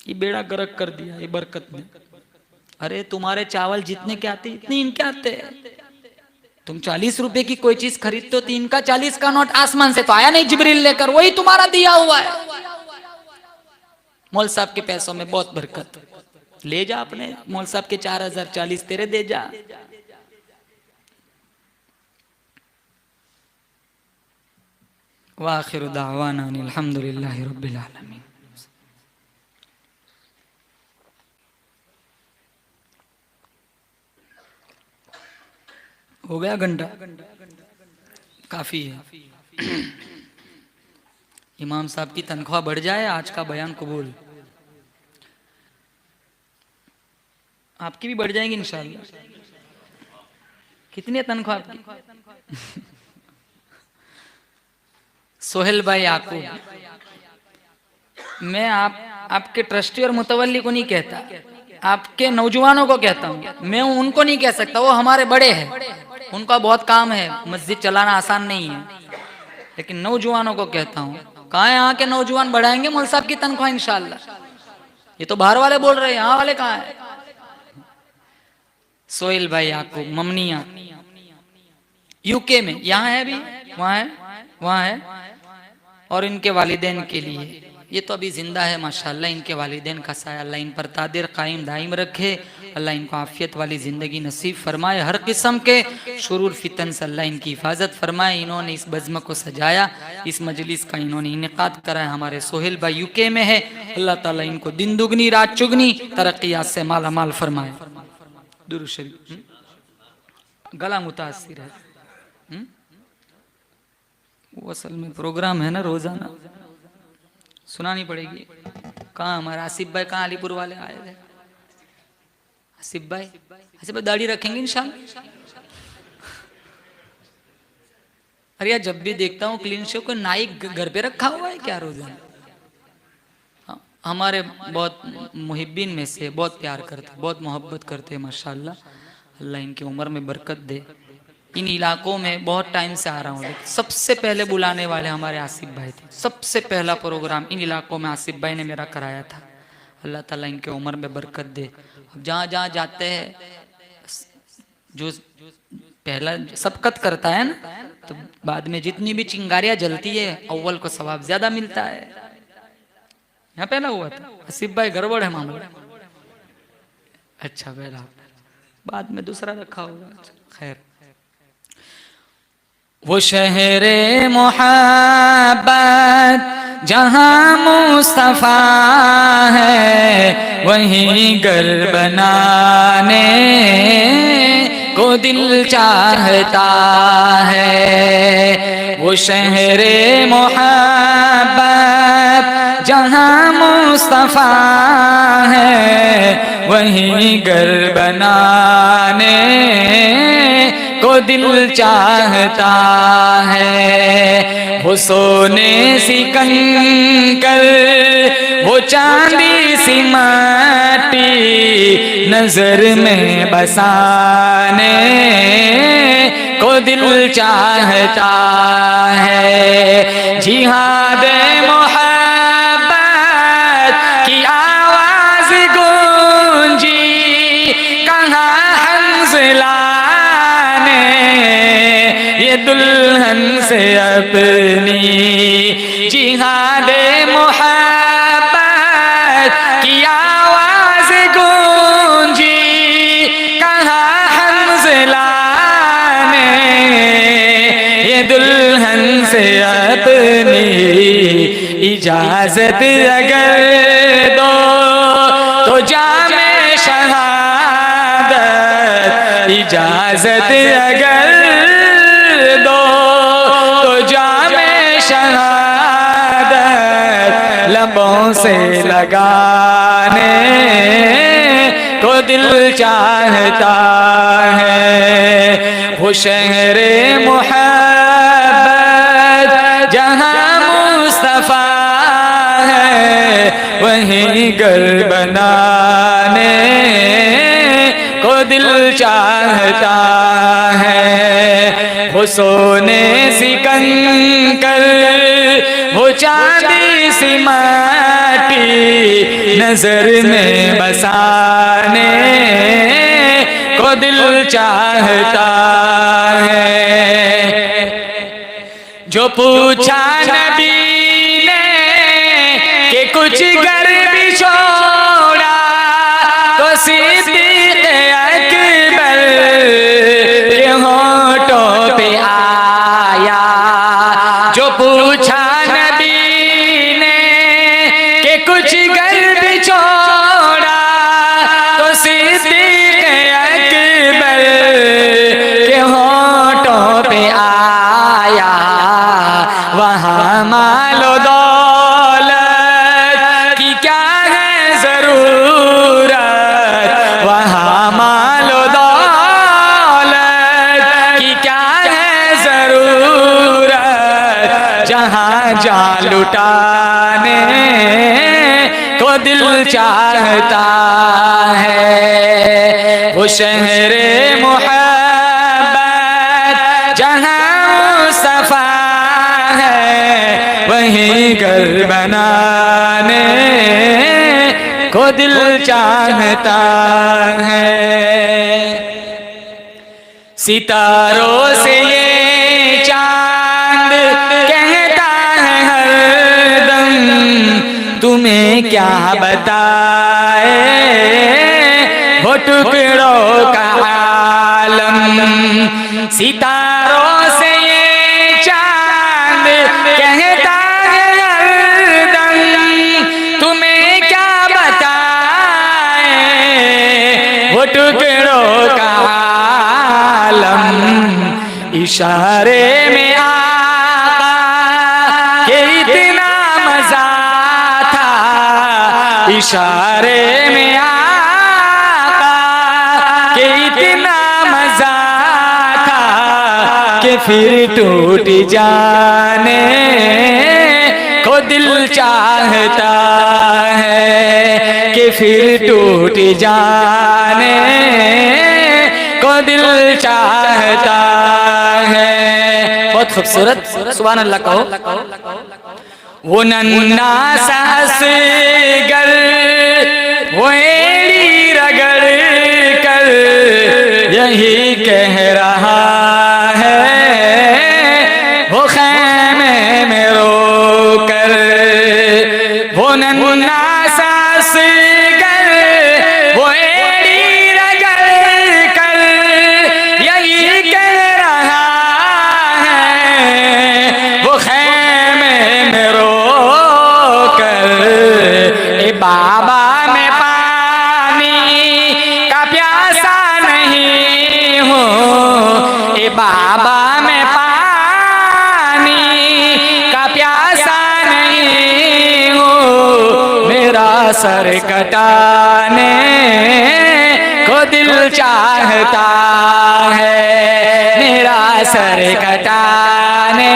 ये बेड़ा गर्क कर दिया ये बरकत ने। अरे तुम्हारे चावल जितने के आते इतने इनके आते हैं। तुम 40 रुपए की कोई चीज खरीदते हो तो इनका 40 का नोट आसमान से तो आया नहीं जिब्रील लेकर, वही तुम्हारा दिया हुआ है। मौल साहब के पैसों में बहुत बरकत, ले जा अपने मौल साहब के 4000 40 तेरे दे जा। वाखिर दावाना अल्हम्दुलिल्लाहि रब्बिल आलमीन। हो गया घंटा, काफी है। इमाम साहब की तनख्वाह बढ़ जाए, आज का बयान कबूल। आपकी भी बढ़ जाएगी इंशाअल्लाह। कितनी है तनख्वाह आपकी? सोहेल भाई याकूब, मैं आपके ट्रस्टी और मुतवल्ली को नहीं कहता, आपके नौजवानों को कहता हूँ। मैं उनको नहीं कह सकता, वो हमारे बड़े हैं, उनका बहुत काम है, मस्जिद चलाना आसान नहीं है। लेकिन नौजवानों को कहता हूँ, कहाँ है यहाँ के नौजवान? बढ़ाएंगे मौल साहब की तनख्वाह इंशाअल्लाह। ये तो बाहर वाले बोल रहे हैं, यहाँ वाले कहाँ है? सोहेल भाई याकूब ममनिया यूके में, यहाँ है भी, वहाँ है, वहाँ है। और इनके वालिदैन के लिए, ये तो अभी जिंदा है माशाअल्लाह, इनके वालिदैन का साया अल्लाह इन पर तादिर कायम दाइम रखे। अल्लाह इनको आफियत वाली ज़िंदगी नसीब फरमाए, हर किस्म के शुरूर फितन से अल्लाह इनकी हिफाजत फरमाए। इन्होंने इस बज़्म को सजाया, इस मजलिस का इन्होंने इनेकाद कराया, हमारे सोहेल भाई यूके में है। अल्लाह ताला इनको दिन दुगनी रात चुगनी तरक्यात से माला माल फरमाए। दुरूद शरीफ। गला मुतासिर है, वो असल में प्रोग्राम है ना रोजाना, सुनानी पड़ेगी। कहाँ हमारे आसिफ भाई, कहाँ अलीपुर वाले आए थे? आसिफ भाई दाढ़ी रखेंगे इंशाअल्लाह। अरे यार, जब भी देखता हूँ क्लीन शेव को नाइक घर पे रखा हुआ है क्या रोजाना? हमारे बहुत मुहिब्बीन में से बहुत प्यार करते, बहुत मोहब्बत करते हैं माशाअल्लाह। अल्लाह इनकी उम्र में बरकत दे। इन इलाकों में बहुत टाइम से आ रहा हूँ, सबसे पहले बुलाने वाले हमारे आसिफ भाई थे। सबसे पहला प्रोग्राम इन इलाकों में आसिफ भाई ने मेरा कराया था। अल्लाह ताला इनके उम्र में बरकत दे। अब जहाँ जहाँ जाते हैं, जो पहला सबकत करता है ना, तो बाद में जितनी भी चिंगारियाँ जलती है अव्वल को सवाब ज्यादा मिलता है। यहाँ पहला हुआ था, आसिफ भाई गड़बड़ है मामला। अच्छा पहला बाद में दूसरा रखा होगा। खैर, वो शहरे मोहब्बत जहाँ मुस्तफा है, वहीं घर बनाने को दिल चाहता है। वो शहरे मोहब्बत जहाँ मुस्तफा है, वहीं घर बनाने को दिल चाहता है। वो सोने सी कंकर, वो चांदी सी माटी, नजर में बसाने को दिल चाहता है। जिहाद मोहब्बत की आवाज गूंजी कहाँ हंसला ये दुल्हन से अपनी। जिहाद मोहब्बत की आवाज गूंजी कहाँ हंसलाने ये दुल्हन से अपनी। इजाजत अगर दो तो जामे शहादत, इजाजत अगर लबों से लगाने को दिल चाहता है। वो शहरे मोहब्बत जहाँ मुस्तफा है, वहीं घर बनाने को दिल चाहता है। वो सोने सी कंकर, वो चांदी सी माटी, नजर में बसाने को दिल चाहता है। जो पूछा नबी ने कि कुछ घर भी छोड़ा, तो सिद्दीक़ अकबर के होठों पे आया। जो पूछा कुछ घर भी छोड़ा, तो सिद्दीक़ अकबर के होठों पे आया। वहाँ मालो दौलत की क्या है जरूरत, वहाँ मालो दौलत की क्या है जरूरत, जहाँ जा लुटाने को दिल चाहता है। वो शहरे मोहब्बत जहाँ मुस्तफा है, वहीं घर बनाने को दिल चाहता है। सितारों से ये चांद कहता है हरदम, तुम्हें क्या बताए वो टुकड़ों का आलम। सितारों से ये चांद कहता है हरदम, तुम्हें क्या बताए वो टुकड़ों का आलम। इशारे में आका के इतना मजा था, इशारे में आका के इतना मजा था कि फिर टूट जाने को दिल चाहता है, कि फिर टूट जाने को दिल चाहता है। बहुत खूबसूरत, सुभान अल्लाह कहो। वो नन्ना सा असगर, वो एड़ी रगड़ कर यही कह रहा है, वो खैमे में रो कर। वो नन्ना सा असगर, वो एड़ी सर कटाने को दिल चाहता है, मेरा सर कटाने,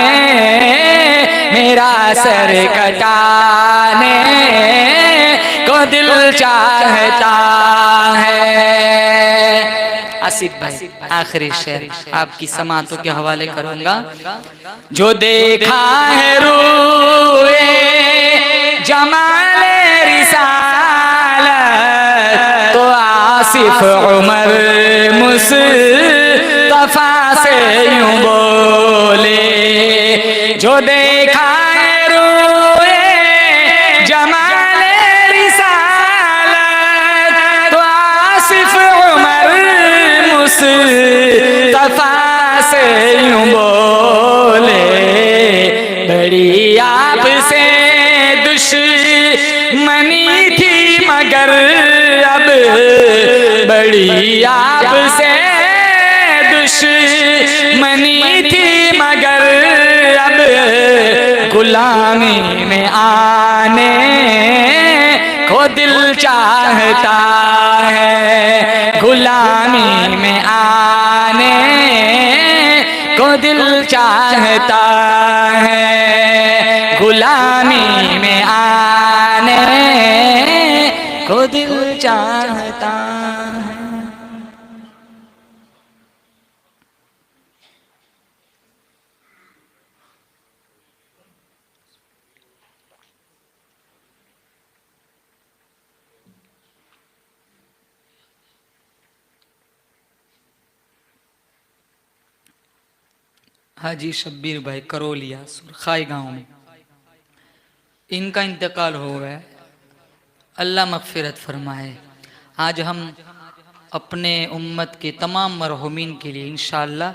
मेरा सर कटाने को दिल चाहता है। आसिफ भाई आखिरी शेर आपकी समातों के हवाले करूंगा। जो देखा है रूए जमाले रिसालत तो आसिफ उमर मुस्तफा से यूं बोले। जो देखा है रूए जमाले रिसालत तो आसिफ उमर मुस्तफा से यूं बोले। बड़ी आपसे दुश्मनी थी मगर अब, बड़ी आपसे दुश्मनी थी मगर अब गुलामी में आने को दिल चाहता है, गुलामी में आने को दिल चाहता है, गुलामी में आने को दिल चाहता है। हाजी शब्बीर भाई करोलिया सुरखाई गांव में, इनका इंतकाल हो गया, अल्लाह मगफिरत फरमाए। आज हम अपने उम्मत के तमाम मरहुमीन के लिए इंशाअल्लाह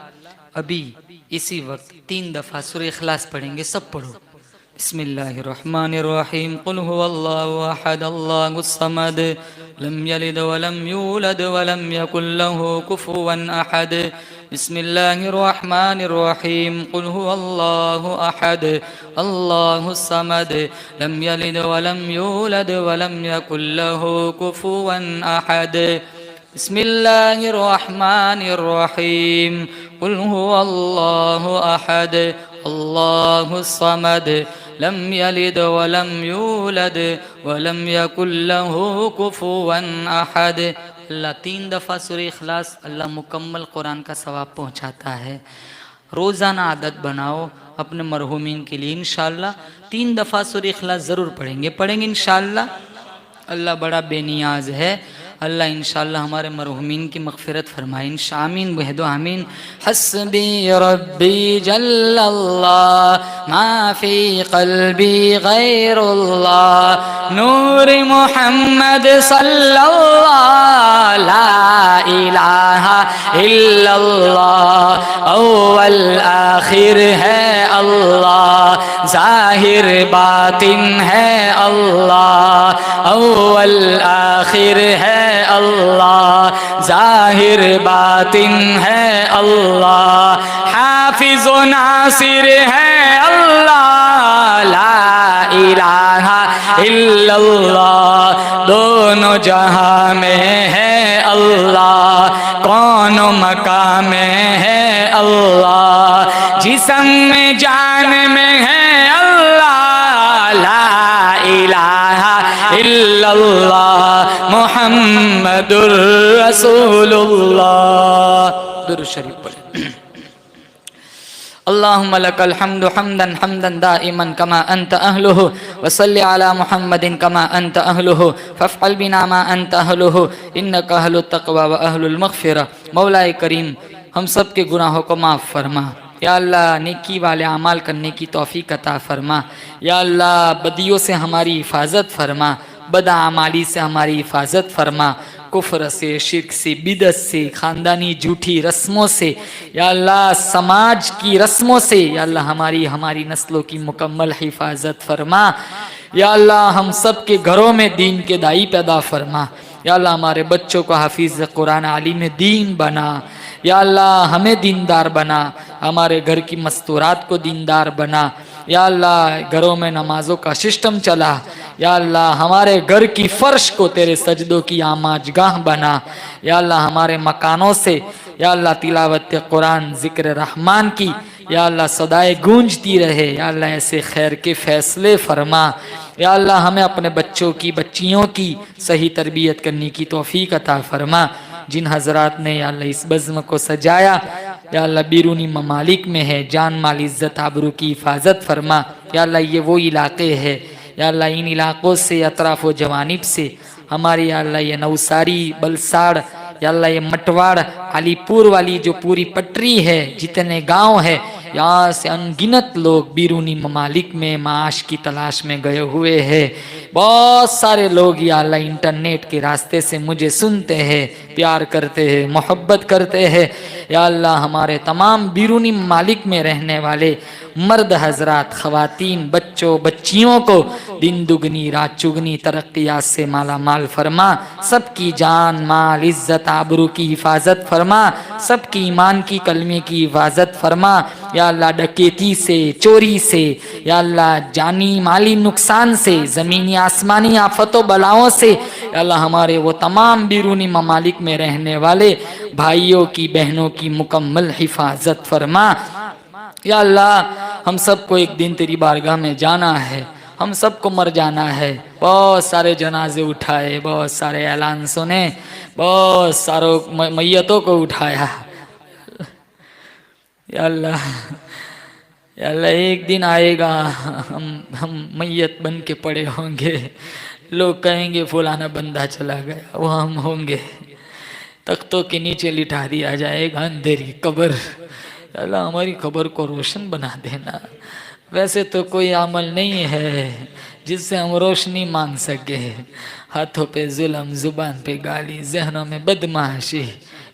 अभी इसी वक्त 3 दफ़ा सूरह इखलास पढ़ेंगे। सब पढ़ो। बिस्मिल्लाहिर्रहमानिर्रहीम। कुल हुवल्लाहु अहद अल्लाहुस समद लम यलिद वलम यूलद वलम यकुल लहू कुफुवन अहद। बिस्मिल्लाहिर्रहमानिर्रहीम। कुल हुवल्लाहु अहद अल्लाहुस समद लम यलिद वलम यूलद वलम यकुल लहू कुफुवन अहद। बिस्मिल्लाहिर्रहमानिर्रहीम। कुल हुवल्लाहु अहद अल्लाहुस समद लम यलिद वलम यूलद वलम यकुल लहू कुफुवन अहद। अल्लाह 3 दफ़ा सूरह इखलास अल्लाह मुकम्मल कुरान का सवाब पहुँचाता है। रोज़ाना आदत बनाओ अपने मरहुमीन के लिए। इंशाअल्लाह 3 दफ़ा सूरह इखलास ज़रूर पढ़ेंगे इंशाअल्लाह। अल्लाह बड़ा बेनियाज है। अल्लाह इंशाअल्लाह हमारे मरहुमीन की मग़फ़िरत फरमाए। आमीन बहदो आमीन। हस्बी रब्बी जल्लल्लाह मा फ़ी क़ल्बी गैरुल्लाह नूर मुहम्मद सल्लल्लाह ला इलाहा इल्लल्लाह। अव्वल आखिर है अल्लाह, ज़ाहिर बातिन है अल्लाह। अव्वल आखिर है अल्लाह, ज़ाहिर बातिन है अल्लाह। हाफिज़ व नासिर है अल्लाह ला इलाहा इल्लल्लाह। दोनों जहां में है अल्लाह, कौन मकाम में है अल्लाह। जिस्म में जान में है अल्लाह ला इलाहा इल्लल्लाह मुहम्मदुर रसूलुल्लाह। दुरूद शरीफ पढ़े। अल्लाहुम्मा लकल हम्दु हम्दन हम्दन दाइमन कमा अंत अहलुहु व सल्लि अला मुहम्मदिन कमा अंत अहलुहु फफ़अल बिना मा अंत अहलुहु इन्नका अहलुत तक़वा व अहलुल मग़फ़िरा। मौलाए करीम हम सब के गुनाहों को माफ़ फरमा। या अल्लाह नेकी वाले अमाल करने की तौफ़ीक़ अता फरमा। या अल्लाह बदियों से हमारी हिफाजत फरमा, बदआमाली से हमारी हिफाजत फरमा, कुफ्र से, शिर्क से, बिदअत से, ख़ानदानी झूठी रस्मों से, या अल्लाह समाज की रस्मों से या अल्लाह हमारी नस्लों की मुकम्मल हिफाजत फरमा। या अल्लाह हम सब के घरों में दीन के दाई पैदा फरमा। या अल्लाह हमारे बच्चों को हाफिज़ कुरान आलिम दीन बना। या अल्लाह हमें दीनदार बना, हमारे घर की मस्तूरात को दीनदार बना। या अल्लाह घरों में नमाजों का सिस्टम चला, या अल्लाह हमारे घर की फर्श को तेरे सजदों की आमाजगाह बना, या अल्लाह हमारे मकानों से या अल्लाह तिलावत कुरान जिक्र रहमान की या अल्लाह सदाए गूंजती रहे। या अल्लाह ऐसे खैर के फैसले फरमा। या अल्लाह हमें अपने बच्चों की बच्चियों की सही तरबियत करने की तौफीक अता फरमा। जिन हजरात ने या अल्लाह इस बज़्म को सजाया या अल्लाह बिरूनी ममालिक में है, जान माल इज़्ज़त आबरू की हिफाजत फरमा। या अल्लाह ये वो इलाके है या अल्लाह इन इलाकों से अतराफ़ व जवानिब से हमारी या अल्लाह ये नवसारी बलसाड़ या अल्लाह ये मटवाड़ अलीपुर वाली जो पूरी पटरी है, जितने गांव है, यहाँ से अनगिनत लोग बिरूनी ममालिक में माश की तलाश में गए हुए हैं। बहुत सारे लोग या अल्लाह इंटरनेट के रास्ते से मुझे सुनते हैं, प्यार करते हैं, मोहब्बत करते हैं। या अल्लाह हमारे तमाम बिरूनी ममालिक में रहने वाले मर्द हजरात, ख़वातीन, बच्चों बच्चियों को दिन दुगनी रात चुगनी तरक्कियात से माला माल फरमा। सबकी जान माल इज़्ज़त आबरू की हिफाजत फरमा। सबकी ईमान की कलमे की हिफाजत फरमा। या अल्लाह डकैती से, चोरी से, या अल्लाह जानी माली नुकसान से, ज़मीनी आसमानी आफतों बलाओं से या अल्लाह हमारे वो तमाम बिरूनी ममालिक में रहने वाले भाइयों की बहनों की मुकम्मल हिफाजत फरमा। या अल्लाह हम सबको एक दिन तेरी बारगाह में जाना है, हम सबको मर जाना है। बहुत सारे जनाजे उठाए, बहुत सारे ऐलान सुने, बहुत सारों मैयतों को उठाया। या अल्लाह, या अल्लाह एक दिन आएगा हम मैयत बन के पड़े होंगे, लोग कहेंगे फलाना बंदा चला गया, वो हम होंगे, तख्तों के नीचे लिटा दिया जाएगा अंधेरी कब्र। अल्लाह हमारी खबर को रोशन बना देना। वैसे तो कोई अमल नहीं है जिससे हम रोशनी मांग सके। हाथों पे जुल्म, जुबान पे गाली, जहनों में बदमाशी,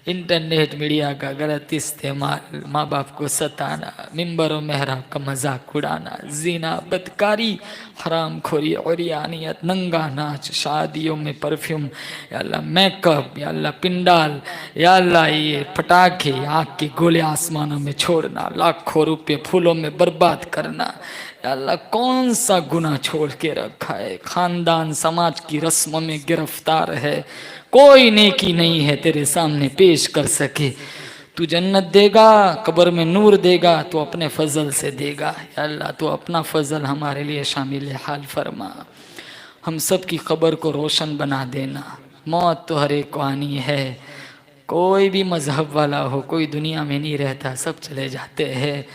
इंटरनेट मीडिया का गलत इस्तेमाल, माँ बाप को सताना, मिंबर और मेहराब का मजाक उड़ाना, जीना, बदकारी, हराम खोरी, औरियानियत, नंगा नाच, शादियों में परफ्यूम, या अल्लाह मेकअप, या अल्लाह पिंडाल, या अल्लाह ये पटाखे, आग के गोले आसमानों में छोड़ना, लाखों रुपये फूलों में बर्बाद करना। या अल्लाह कौन सा गुनाह छोड़ के रखा है? खानदान समाज की रस्मों में गिरफ्तार है, कोई नेकी नहीं है तेरे सामने पेश कर सके। तू जन्नत देगा, कब्र में नूर देगा, तो अपने फजल से देगा। या अल्लाह तू अपना फजल हमारे लिए शामिल हाल फरमा। हम सब की कब्र को रोशन बना देना। मौत तो हर एक को आनी है, कोई भी मजहब वाला हो, कोई दुनिया में नहीं रहता, सब चले जाते हैं।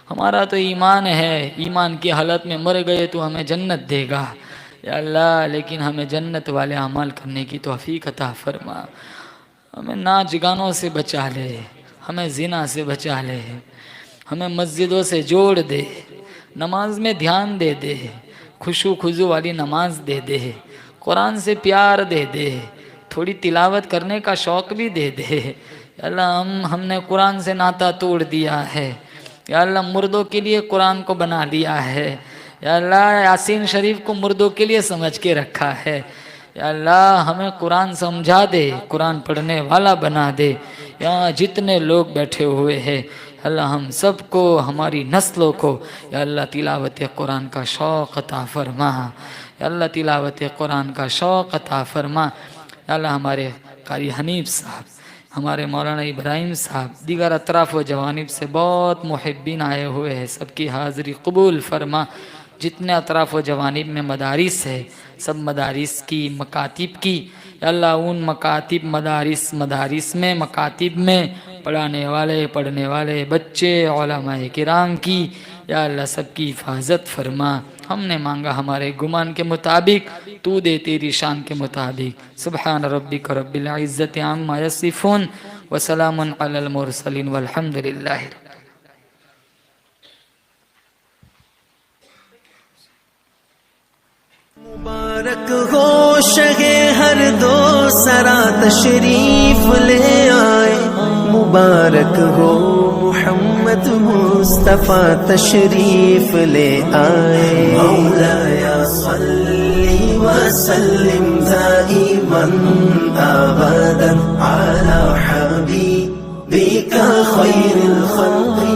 हमारा तो ईमान है, ईमान की हालत में मर गए तो हमें जन्नत देगा। या अल्लाह लेकिन हमें जन्नत वाले अमल करने की तौफीक अता फरमा। हमें नाच गानों से बचा ले, हमें जिना से बचा ले, हमें मस्जिदों से जोड़ दे, नमाज में ध्यान दे दे, खुशू खुजू वाली नमाज दे दे, कुरान से प्यार दे दे, थोड़ी तिलावत करने का शौक़ भी दे दे। या अल्लाह हमने कुरान से नाता तोड़ दिया है। या अल्लाह मुर्दों के लिए कुरान को बना दिया है। या अल्लाह यासीन शरीफ को मुर्दों के लिए समझ के रखा है। या अल्लाह हमें कुरान समझा दे, कुरान पढ़ने वाला बना दे। यहाँ जितने लोग बैठे हुए हैं अल्लाह हम सबको, हमारी नस्लों को या अल्लाह तिलावत कुरान का शौक़ अता फरमा। या अल्लाह तिलावत कुरान का शौक़ अता फरमा। या अल्लाह हमारे कारी हनीफ साहब, हमारे मौलाना इब्राहिम साहब, दीगर अतराफ़ व जवानिब से बहुत मुहिब्बीन आए हुए हैं, सबकी हाज़िरी कबूल फरमा। जितने अतराफ़ व जवानिब में मदारिस है, सब मदारिस की, मकातिब की, अल्लाह उन मकातिब मदारिस में, मकातिब में पढ़ने वाले बच्चे उलमाए किराम की या अल्लाह सबकी हिफाजत फरमा। हमने मांगा हमारे गुमान के मुताबिक, तू दे तेरी शान के मुताबिक। सुब्हान रब्बिक रब्बिल इज़्ज़ति अम्मा यसिफून व सलामुन अलल मुरसलीन वल्हम्दुलिल्लाहि। मुबारक हो शगे हर दो सरा तशरीफ ले आए, मुबारक हो मुहम्मद मुस्तफ़ा तशरीफ ले आए। मौलाया सल्ली व सल्लिम दाइमन अबदन अला हबीबिका खैरिल खल्क़ि